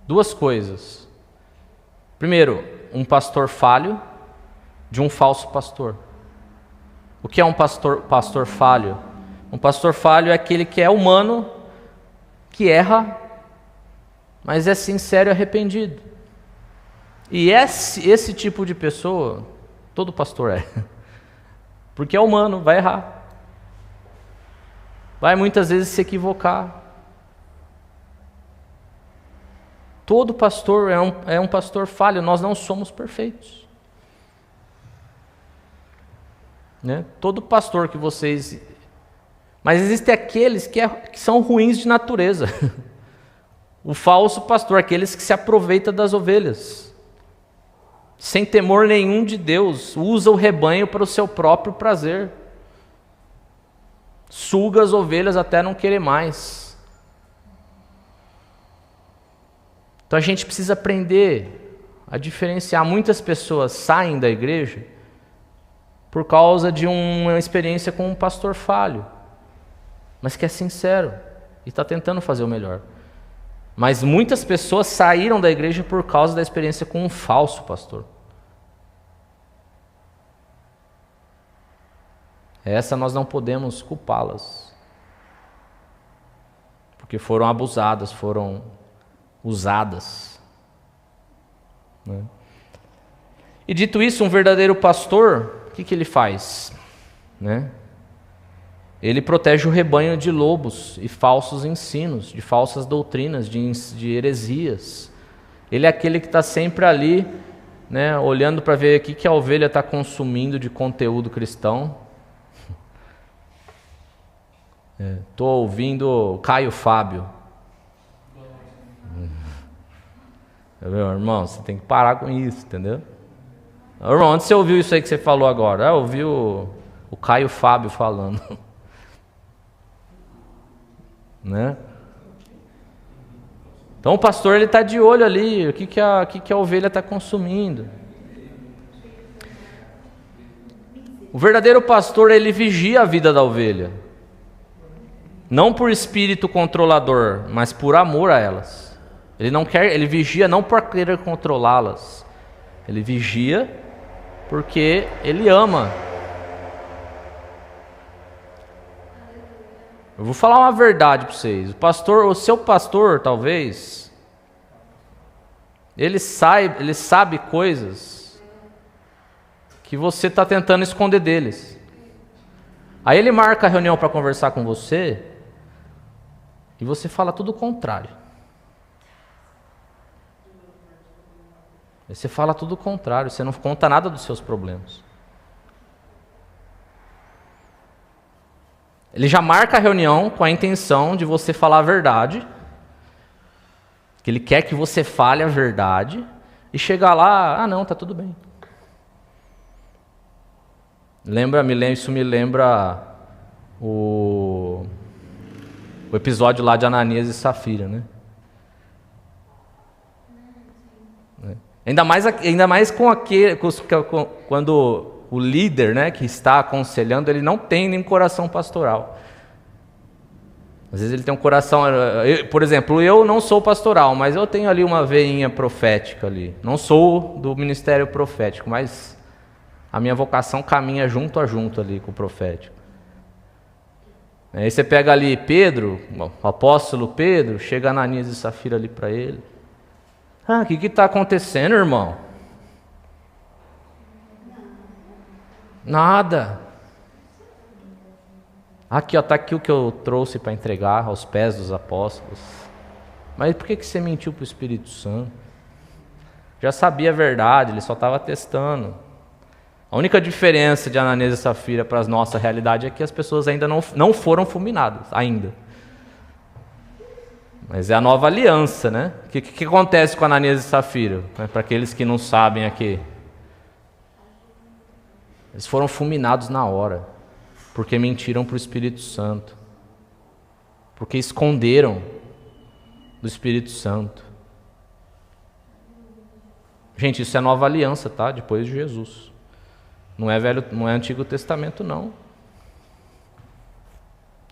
duas coisas. Primeiro, um pastor falho de um falso pastor. O que é um pastor falho? Um pastor falho é aquele que é humano, que erra, mas é sincero e arrependido. E esse tipo de pessoa, todo pastor é. Porque é humano, vai errar. Vai muitas vezes se equivocar. Todo pastor é um pastor falho, nós não somos perfeitos. Todo pastor que vocês... Mas existem aqueles que são ruins de natureza. O falso pastor, aqueles que se aproveitam das ovelhas. Sem temor nenhum de Deus, usa o rebanho para o seu próprio prazer. Suga as ovelhas até não querer mais. Então a gente precisa aprender a diferenciar. Muitas pessoas saem da igreja por causa de uma experiência com um pastor falho. mas que é sincero e está tentando fazer o melhor. Mas muitas pessoas saíram da igreja por causa da experiência com um falso pastor. Essa nós não podemos culpá-las, porque foram abusadas, foram usadas, né? E dito isso, um verdadeiro pastor, o que ele faz, né? Ele protege o rebanho de lobos e falsos ensinos, de falsas doutrinas, de heresias. Ele é aquele que está sempre ali, né, olhando para ver o que a ovelha está consumindo de conteúdo cristão. Estou ouvindo Caio Fábio. Meu irmão, você tem que parar com isso, entendeu? Irmão, onde você ouviu isso aí que você falou agora? Eu ouvi o Caio Fábio falando. Né? Então o pastor ele está de olho ali, o que a ovelha está consumindo. O verdadeiro pastor ele vigia a vida da ovelha, não por espírito controlador, mas por amor a elas. Ele vigia não por querer controlá-las, ele vigia porque ele ama. Eu vou falar uma verdade para vocês. O seu pastor, talvez, ele sabe coisas que você está tentando esconder deles. Aí ele marca a reunião para conversar com você e você fala tudo o contrário. Você fala tudo o contrário, você não conta nada dos seus problemas. Ele já marca a reunião com a intenção de você falar a verdade, que ele quer que você fale a verdade, e chegar lá, não, tá tudo bem. Isso me lembra o episódio lá de Ananias e Safira, né? Ainda mais quando o líder, né, que está aconselhando, ele não tem nem coração pastoral. Às vezes ele tem um coração... por exemplo, eu não sou pastoral, mas eu tenho ali uma veinha profética ali. Não sou do ministério profético, mas a minha vocação caminha junto a junto ali com o profético. Aí você pega ali Pedro, o apóstolo Pedro, chega Ananias e Safira ali para ele. O que está acontecendo, irmão? Nada. Aqui, está aqui o que eu trouxe para entregar aos pés dos apóstolos. Mas por que você mentiu para o Espírito Santo? Já sabia a verdade, ele só estava testando. A única diferença de Ananias e Safira para a nossa realidade é que as pessoas ainda não foram fulminadas, ainda. Mas é a nova aliança, né? O que acontece com Ananias e Safira? Para aqueles que não sabem aqui. Eles foram fulminados na hora, porque mentiram para o Espírito Santo. Porque esconderam do Espírito Santo. Gente, isso é nova aliança, tá? Depois de Jesus. Não é Antigo Testamento, não.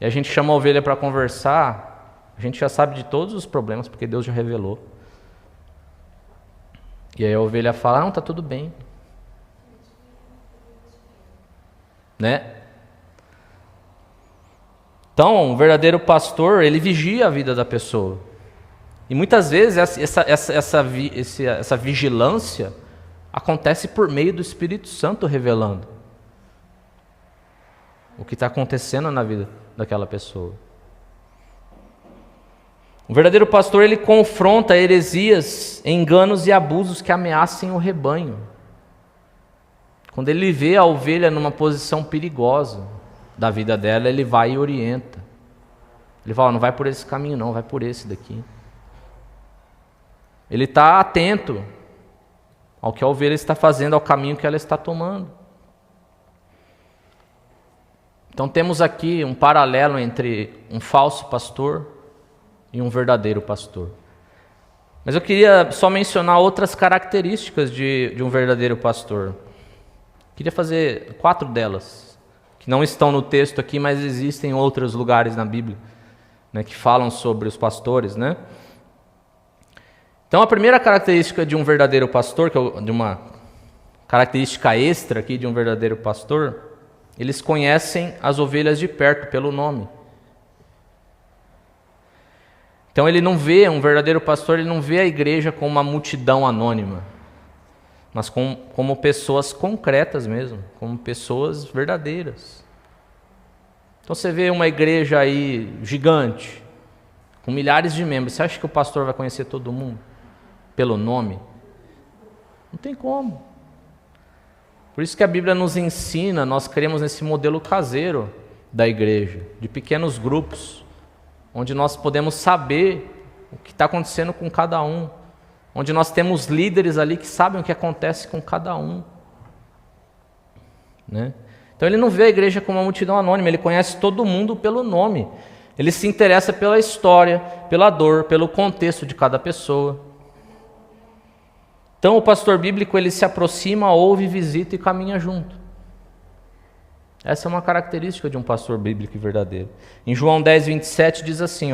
E a gente chama a ovelha para conversar... A gente já sabe de todos os problemas, porque Deus já revelou. E aí a ovelha fala, não, está tudo bem. Né? Então, um verdadeiro pastor, ele vigia a vida da pessoa. E muitas vezes essa vigilância acontece por meio do Espírito Santo revelando o que está acontecendo na vida daquela pessoa. O verdadeiro pastor, ele confronta heresias, enganos e abusos que ameacem o rebanho. Quando ele vê a ovelha numa posição perigosa da vida dela, ele vai e orienta. Ele fala, não vai por esse caminho não, vai por esse daqui. Ele está atento ao que a ovelha está fazendo, ao caminho que ela está tomando. Então temos aqui um paralelo entre um falso pastor e um verdadeiro pastor. Mas eu queria só mencionar outras características de um verdadeiro pastor. Queria fazer 4 delas, que não estão no texto aqui, mas existem em outros lugares na Bíblia, né, que falam sobre os pastores, né? Então, a primeira característica de um verdadeiro pastor, de uma característica extra aqui de um verdadeiro pastor, eles conhecem as ovelhas de perto pelo nome. Então, um verdadeiro pastor, ele não vê a igreja como uma multidão anônima, mas como pessoas concretas mesmo, como pessoas verdadeiras. Então você vê uma igreja aí gigante, com milhares de membros, você acha que o pastor vai conhecer todo mundo pelo nome? Não tem como. Por isso que a Bíblia nos ensina, nós cremos nesse modelo caseiro da igreja, de pequenos grupos, onde nós podemos saber o que está acontecendo com cada um, onde nós temos líderes ali que sabem o que acontece com cada um, né? Então ele não vê a igreja como uma multidão anônima, ele conhece todo mundo pelo nome, ele se interessa pela história, pela dor, pelo contexto de cada pessoa. Então o pastor bíblico, ele se aproxima, ouve, visita e caminha junto. Essa é uma característica de um pastor bíblico verdadeiro. Em João 10, 27 diz assim,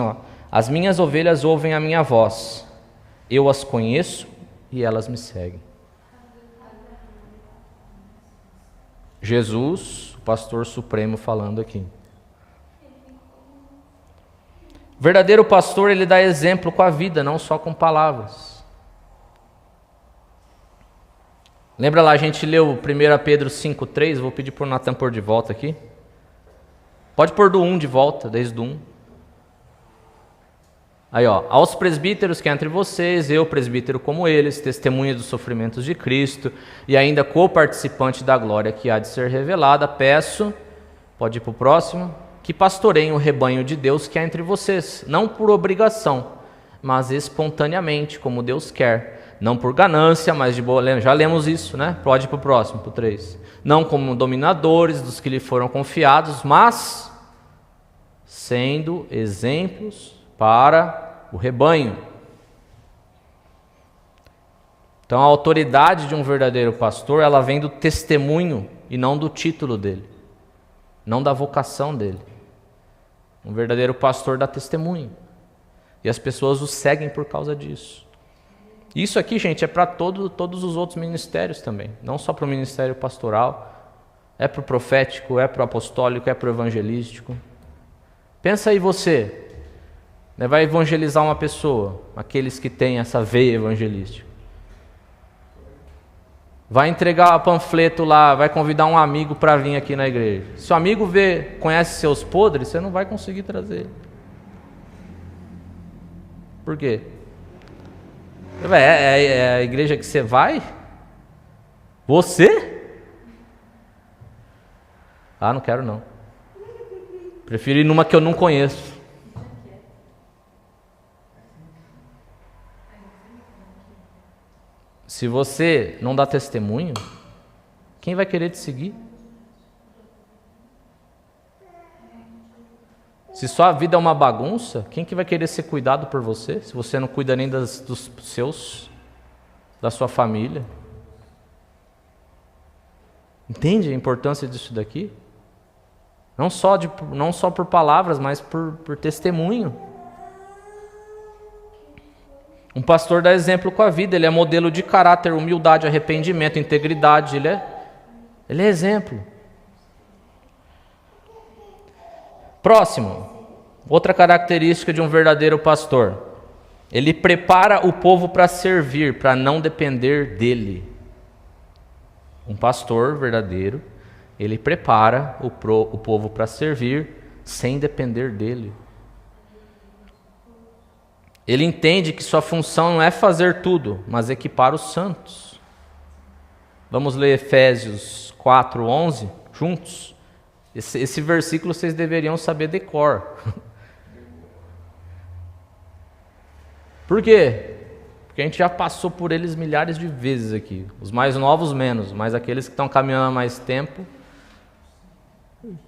as minhas ovelhas ouvem a minha voz, eu as conheço e elas me seguem. Jesus, o pastor supremo, falando aqui. O verdadeiro pastor, ele dá exemplo com a vida, não só com palavras. Lembra lá, a gente leu 1 Pedro 5,3, vou pedir para o Natan pôr de volta aqui. Pode pôr do 1 de volta, desde o 1. Aí, aos presbíteros que há entre vocês, eu, presbítero como eles, testemunha dos sofrimentos de Cristo e ainda co-participante da glória que há de ser revelada, peço, pode ir para o próximo, que pastoreiem o rebanho de Deus que há entre vocês, não por obrigação, mas espontaneamente, como Deus quer, não por ganância, mas de boa... Já lemos isso, né? Pode ir para o próximo, para o 3. Não como dominadores dos que lhe foram confiados, mas sendo exemplos para o rebanho. Então a autoridade de um verdadeiro pastor, ela vem do testemunho e não do título dele, não da vocação dele. Um verdadeiro pastor dá testemunho e as pessoas o seguem por causa disso. Isso aqui, gente, é para todos os outros ministérios também, não só para o ministério pastoral, é para o profético, é para o apostólico, é para o evangelístico. Pensa aí você, vai evangelizar uma pessoa, aqueles que têm essa veia evangelística. Vai entregar o panfleto lá, vai convidar um amigo para vir aqui na igreja. Se o amigo conhece seus podres, você não vai conseguir trazer. Por quê? É a igreja que você vai? Você? Não quero não. Prefiro ir numa que eu não conheço. Se você não dá testemunho, quem vai querer te seguir? Se sua vida é uma bagunça, quem que vai querer ser cuidado por você? Se você não cuida nem dos seus, da sua família. Entende a importância disso daqui? Não só por palavras, mas por testemunho. Um pastor dá exemplo com a vida, ele é modelo de caráter, humildade, arrependimento, integridade, ele é exemplo. Próximo, outra característica de um verdadeiro pastor, ele prepara o povo para servir, para não depender dele. Um pastor verdadeiro, ele prepara o povo para servir sem depender dele. Ele entende que sua função não é fazer tudo, mas equipar os santos. Vamos ler Efésios 4:11 juntos? Esse versículo vocês deveriam saber de cor. Por quê? Porque a gente já passou por eles milhares de vezes aqui. Os mais novos menos, mas aqueles que estão caminhando há mais tempo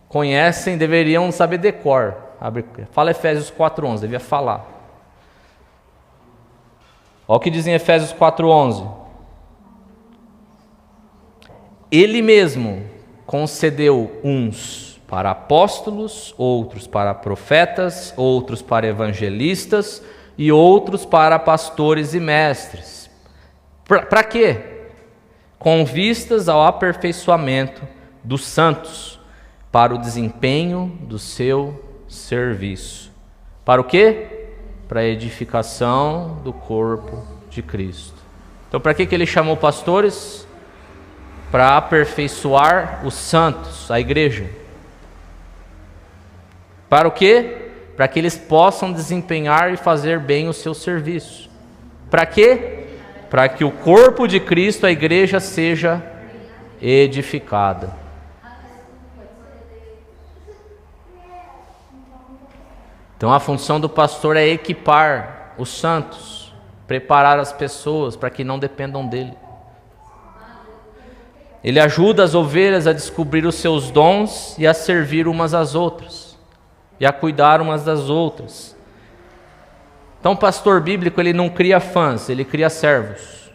conhecem, deveriam saber de cor. Fala Efésios 4:11, devia falar. Olha o que diz em Efésios 4:11. Ele mesmo concedeu uns para apóstolos, outros para profetas, outros para evangelistas e outros para pastores e mestres. Para quê? Com vistas ao aperfeiçoamento dos santos, para o desempenho do seu serviço. Para o quê? Para a edificação do corpo de Cristo. Então, para que ele chamou pastores? Para aperfeiçoar os santos, a igreja. Para o quê? Para que eles possam desempenhar e fazer bem o seu serviço. Para quê? Para que o corpo de Cristo, a igreja, seja edificada. Então a função do pastor é equipar os santos, preparar as pessoas para que não dependam dele. Ele ajuda as ovelhas a descobrir os seus dons e a servir umas às outras, e a cuidar umas das outras. Então o pastor bíblico, ele não cria fãs, ele cria servos.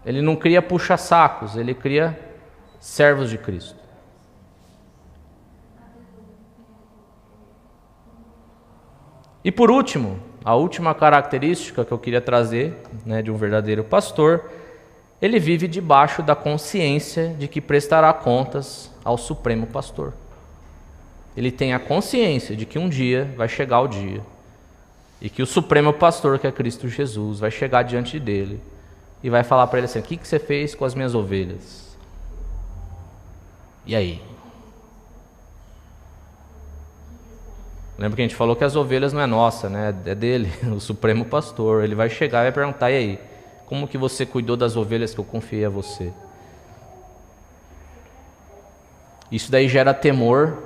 Ele não cria puxa-sacos, ele cria servos de Cristo. E por último, a última característica que eu queria trazer, de um verdadeiro pastor, ele vive debaixo da consciência de que prestará contas ao Supremo Pastor. Ele tem a consciência de que um dia vai chegar o dia, e que o Supremo Pastor, que é Cristo Jesus, vai chegar diante dele e vai falar para ele assim: o que você fez com as minhas ovelhas? E aí? Lembra que a gente falou que as ovelhas não é nossa, é dele, o Supremo Pastor. Ele vai chegar e vai perguntar: e aí? Como que você cuidou das ovelhas que eu confiei a você? Isso daí gera temor,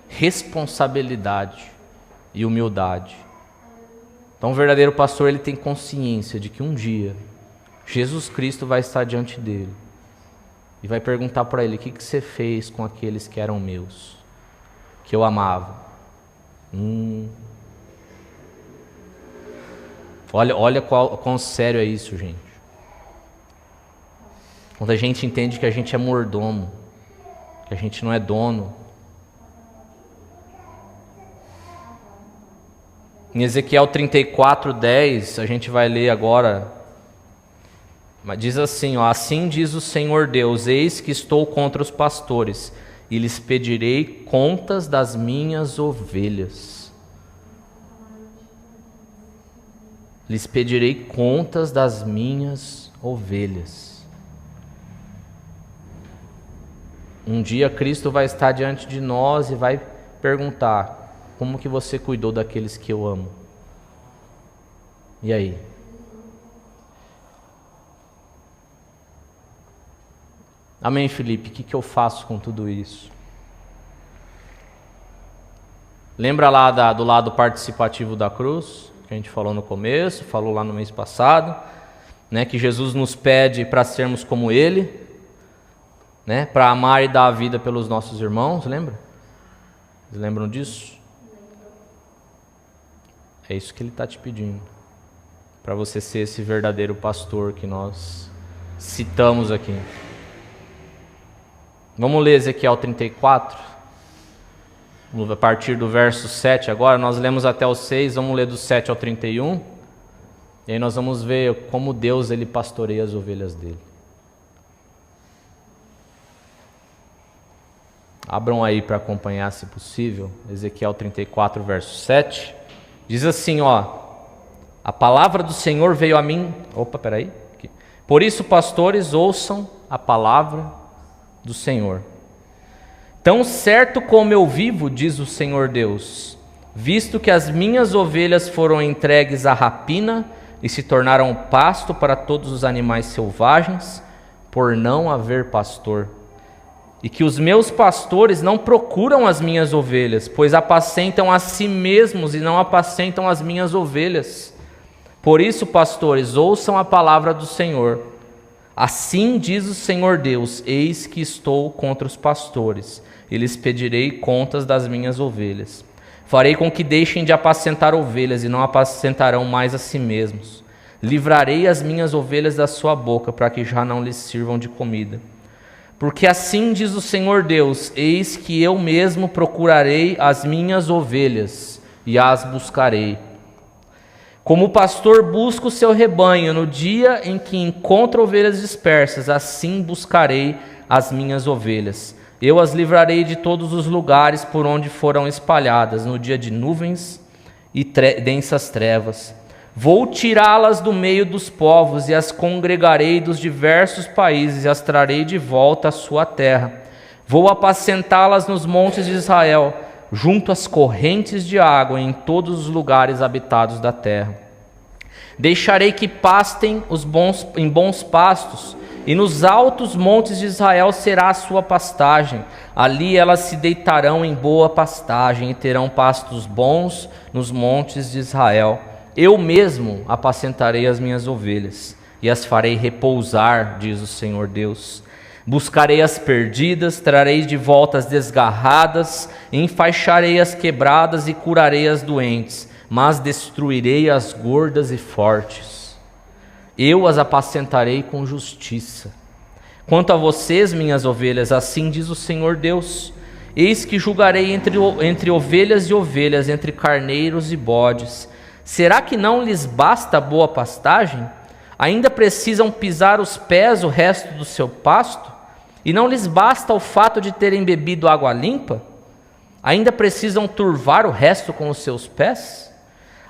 responsabilidade e humildade. Então o verdadeiro pastor, ele tem consciência de que um dia Jesus Cristo vai estar diante dele e vai perguntar para ele: o que você fez com aqueles que eram meus, que eu amava? Olha quão sério é isso, gente. Quando a gente entende que a gente é mordomo, que a gente não é dono. Em Ezequiel 34:10, a gente vai ler agora, mas diz assim: assim diz o Senhor Deus, eis que estou contra os pastores, e lhes pedirei contas das minhas ovelhas. Lhes pedirei contas das minhas ovelhas. Um dia Cristo vai estar diante de nós e vai perguntar: como que você cuidou daqueles que eu amo? E aí? Amém, Felipe? O que eu faço com tudo isso? Lembra lá do lado participativo da cruz, que a gente falou no começo, falou lá no mês passado, que Jesus nos pede para sermos como Ele, para amar e dar a vida pelos nossos irmãos, lembra? Vocês lembram disso? É isso que Ele está te pedindo, para você ser esse verdadeiro pastor que nós citamos aqui. Vamos ler Ezequiel 34, a partir do verso 7 agora. Nós lemos até o 6, vamos ler do 7 ao 31. E aí nós vamos ver como Deus, ele pastoreia as ovelhas dele. Abram aí para acompanhar, se possível, Ezequiel 34, verso 7. Diz assim, a palavra do Senhor veio a mim. Aqui. Por isso, pastores, ouçam a palavra do Senhor. Tão certo como eu vivo, diz o Senhor Deus, visto que as minhas ovelhas foram entregues à rapina e se tornaram pasto para todos os animais selvagens, por não haver pastor, e que os meus pastores não procuram as minhas ovelhas, pois apacentam a si mesmos e não apacentam as minhas ovelhas. Por isso, pastores, ouçam a palavra do Senhor. Assim diz o Senhor Deus, eis que estou contra os pastores, e lhes pedirei contas das minhas ovelhas. Farei com que deixem de apacentar ovelhas, e não apacentarão mais a si mesmos. Livrarei as minhas ovelhas da sua boca, para que já não lhes sirvam de comida. Porque assim diz o Senhor Deus: eis que eu mesmo procurarei as minhas ovelhas e as buscarei. Como o pastor busca o seu rebanho no dia em que encontra ovelhas dispersas, assim buscarei as minhas ovelhas. Eu as livrarei de todos os lugares por onde foram espalhadas, no dia de nuvens e densas trevas. Vou tirá-las do meio dos povos e as congregarei dos diversos países e as trarei de volta à sua terra. Vou apacentá-las nos montes de Israel, junto às correntes de água em todos os lugares habitados da terra. Deixarei que pastem em bons pastos, e nos altos montes de Israel será a sua pastagem. Ali elas se deitarão em boa pastagem e terão pastos bons nos montes de Israel. Eu mesmo apacentarei as minhas ovelhas e as farei repousar, diz o Senhor Deus. Buscarei as perdidas, trarei de volta as desgarradas, enfaixarei as quebradas e curarei as doentes, mas destruirei as gordas e fortes. Eu as apacentarei com justiça. Quanto a vocês, minhas ovelhas, assim diz o Senhor Deus: eis que julgarei entre ovelhas e ovelhas, entre carneiros e bodes. Será que não lhes basta a boa pastagem? Ainda precisam pisar os pés o resto do seu pasto? E não lhes basta o fato de terem bebido água limpa? Ainda precisam turvar o resto com os seus pés?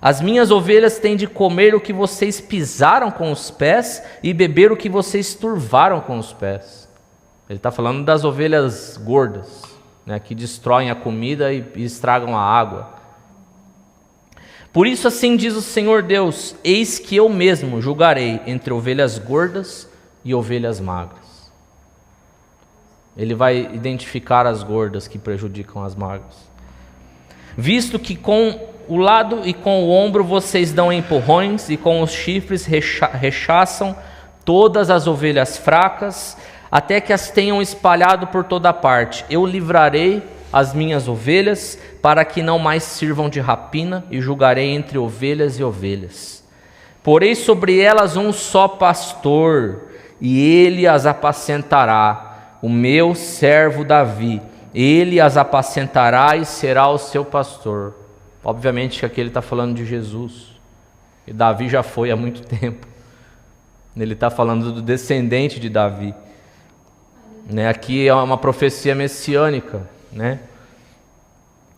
As minhas ovelhas têm de comer o que vocês pisaram com os pés e beber o que vocês turvaram com os pés. Ele está falando das ovelhas gordas, né, que destroem a comida e estragam a água. Por isso assim diz o Senhor Deus: eis que eu mesmo julgarei entre ovelhas gordas e ovelhas magras. Ele vai identificar as gordas que prejudicam as magras. Visto que com o lado e com o ombro vocês dão empurrões, e com os chifres rechaçam todas as ovelhas fracas, até que as tenham espalhado por toda parte, eu livrarei as minhas ovelhas, para que não mais sirvam de rapina, e julgarei entre ovelhas e ovelhas. Porei sobre elas um só pastor, e ele as apacentará, o meu servo Davi. Ele as apacentará e será o seu pastor. Obviamente que aqui ele está falando de Jesus, e Davi já foi há muito tempo. Ele está falando do descendente de Davi. Aqui é uma profecia messiânica, né?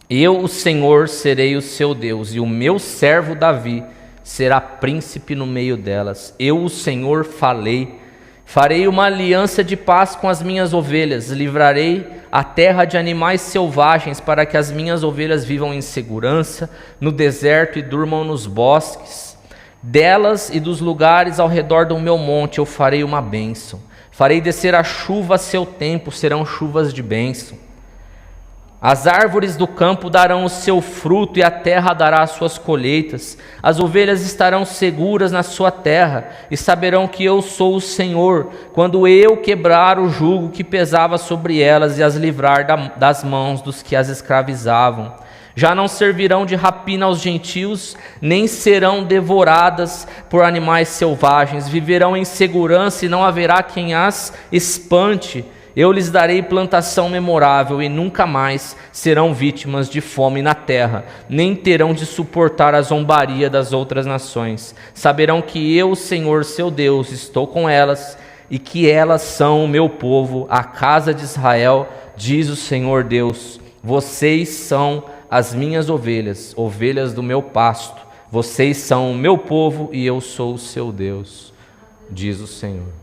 Eu, o Senhor, serei o seu Deus, e o meu servo Davi será príncipe no meio delas. Eu, o Senhor, falei. Farei uma aliança de paz com as minhas ovelhas, livrarei a terra de animais selvagens, para que as minhas ovelhas vivam em segurança no deserto e durmam nos bosques. Delas e dos lugares ao redor do meu monte eu farei uma bênção. Farei descer a chuva a seu tempo, serão chuvas de bênção. As árvores do campo darão o seu fruto, e a terra dará as suas colheitas. As ovelhas estarão seguras na sua terra, e saberão que eu sou o Senhor, quando eu quebrar o jugo que pesava sobre elas, e as livrar das mãos dos que as escravizavam. Já não servirão de rapina aos gentios, nem serão devoradas por animais selvagens. Viverão em segurança, e não haverá quem as espante. Eu lhes darei plantação memorável, e nunca mais serão vítimas de fome na terra, nem terão de suportar a zombaria das outras nações. Saberão que eu, Senhor, seu Deus, estou com elas, e que elas são o meu povo, a casa de Israel, diz o Senhor Deus. Vocês são as minhas ovelhas, ovelhas do meu pasto. Vocês são o meu povo, e eu sou o seu Deus, diz o Senhor.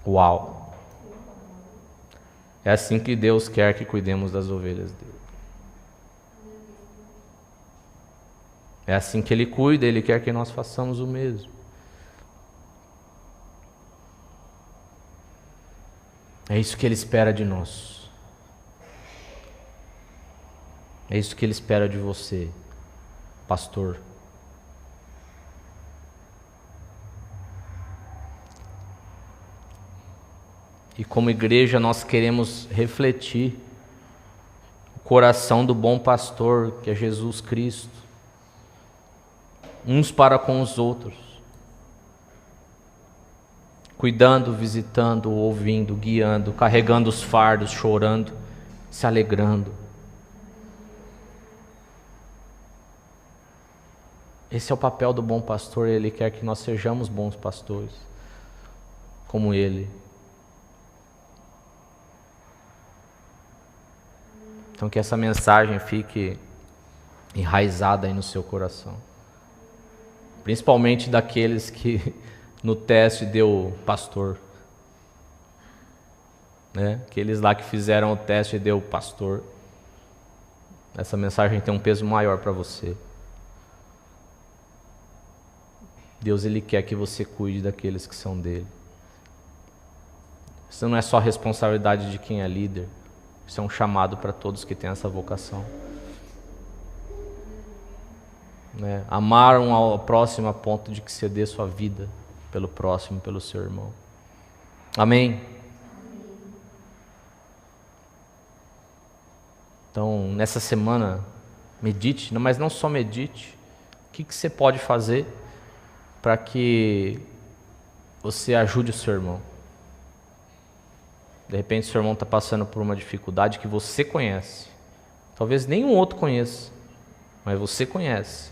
Uau! É assim que Deus quer que cuidemos das ovelhas dele. É assim que Ele cuida, Ele quer que nós façamos o mesmo. É isso que Ele espera de nós. É isso que Ele espera de você, pastor. E como igreja nós queremos refletir o coração do bom pastor, que é Jesus Cristo, uns para com os outros. cuidando, visitando, ouvindo, guiando, carregando os fardos, chorando, se alegrando. Esse é o papel do bom pastor, ele quer que nós sejamos bons pastores, como ele. Então que essa mensagem fique enraizada aí no seu coração. Principalmente daqueles que no teste deu pastor. Né? Aqueles lá que fizeram o teste e deu pastor. Essa mensagem tem um peso maior para você. Deus, ele quer que você cuide daqueles que são dele. Isso não é só responsabilidade de quem é líder. Isso é um chamado para todos que têm essa vocação. Né? Amar um ao próximo a ponto de que você dê sua vida pelo próximo, pelo seu irmão. Amém? Então, nessa semana, medite, mas não só medite. O que você pode fazer para que você ajude o seu irmão? De repente, o seu irmão está passando por uma dificuldade que você conhece. Talvez nenhum outro conheça, mas você conhece.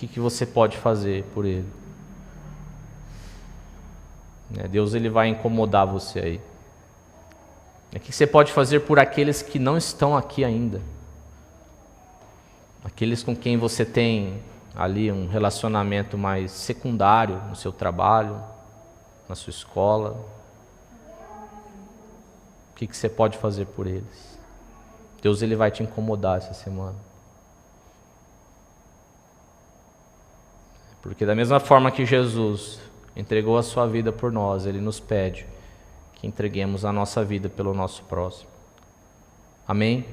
E o que você pode fazer por ele? Deus, ele vai incomodar você aí. O que você pode fazer por aqueles que não estão aqui ainda? Aqueles com quem você tem ali um relacionamento mais secundário no seu trabalho, na sua escola. O que você pode fazer por eles? Deus, ele vai te incomodar essa semana. Porque da mesma forma que Jesus entregou a sua vida por nós, ele nos pede que entreguemos a nossa vida pelo nosso próximo. Amém?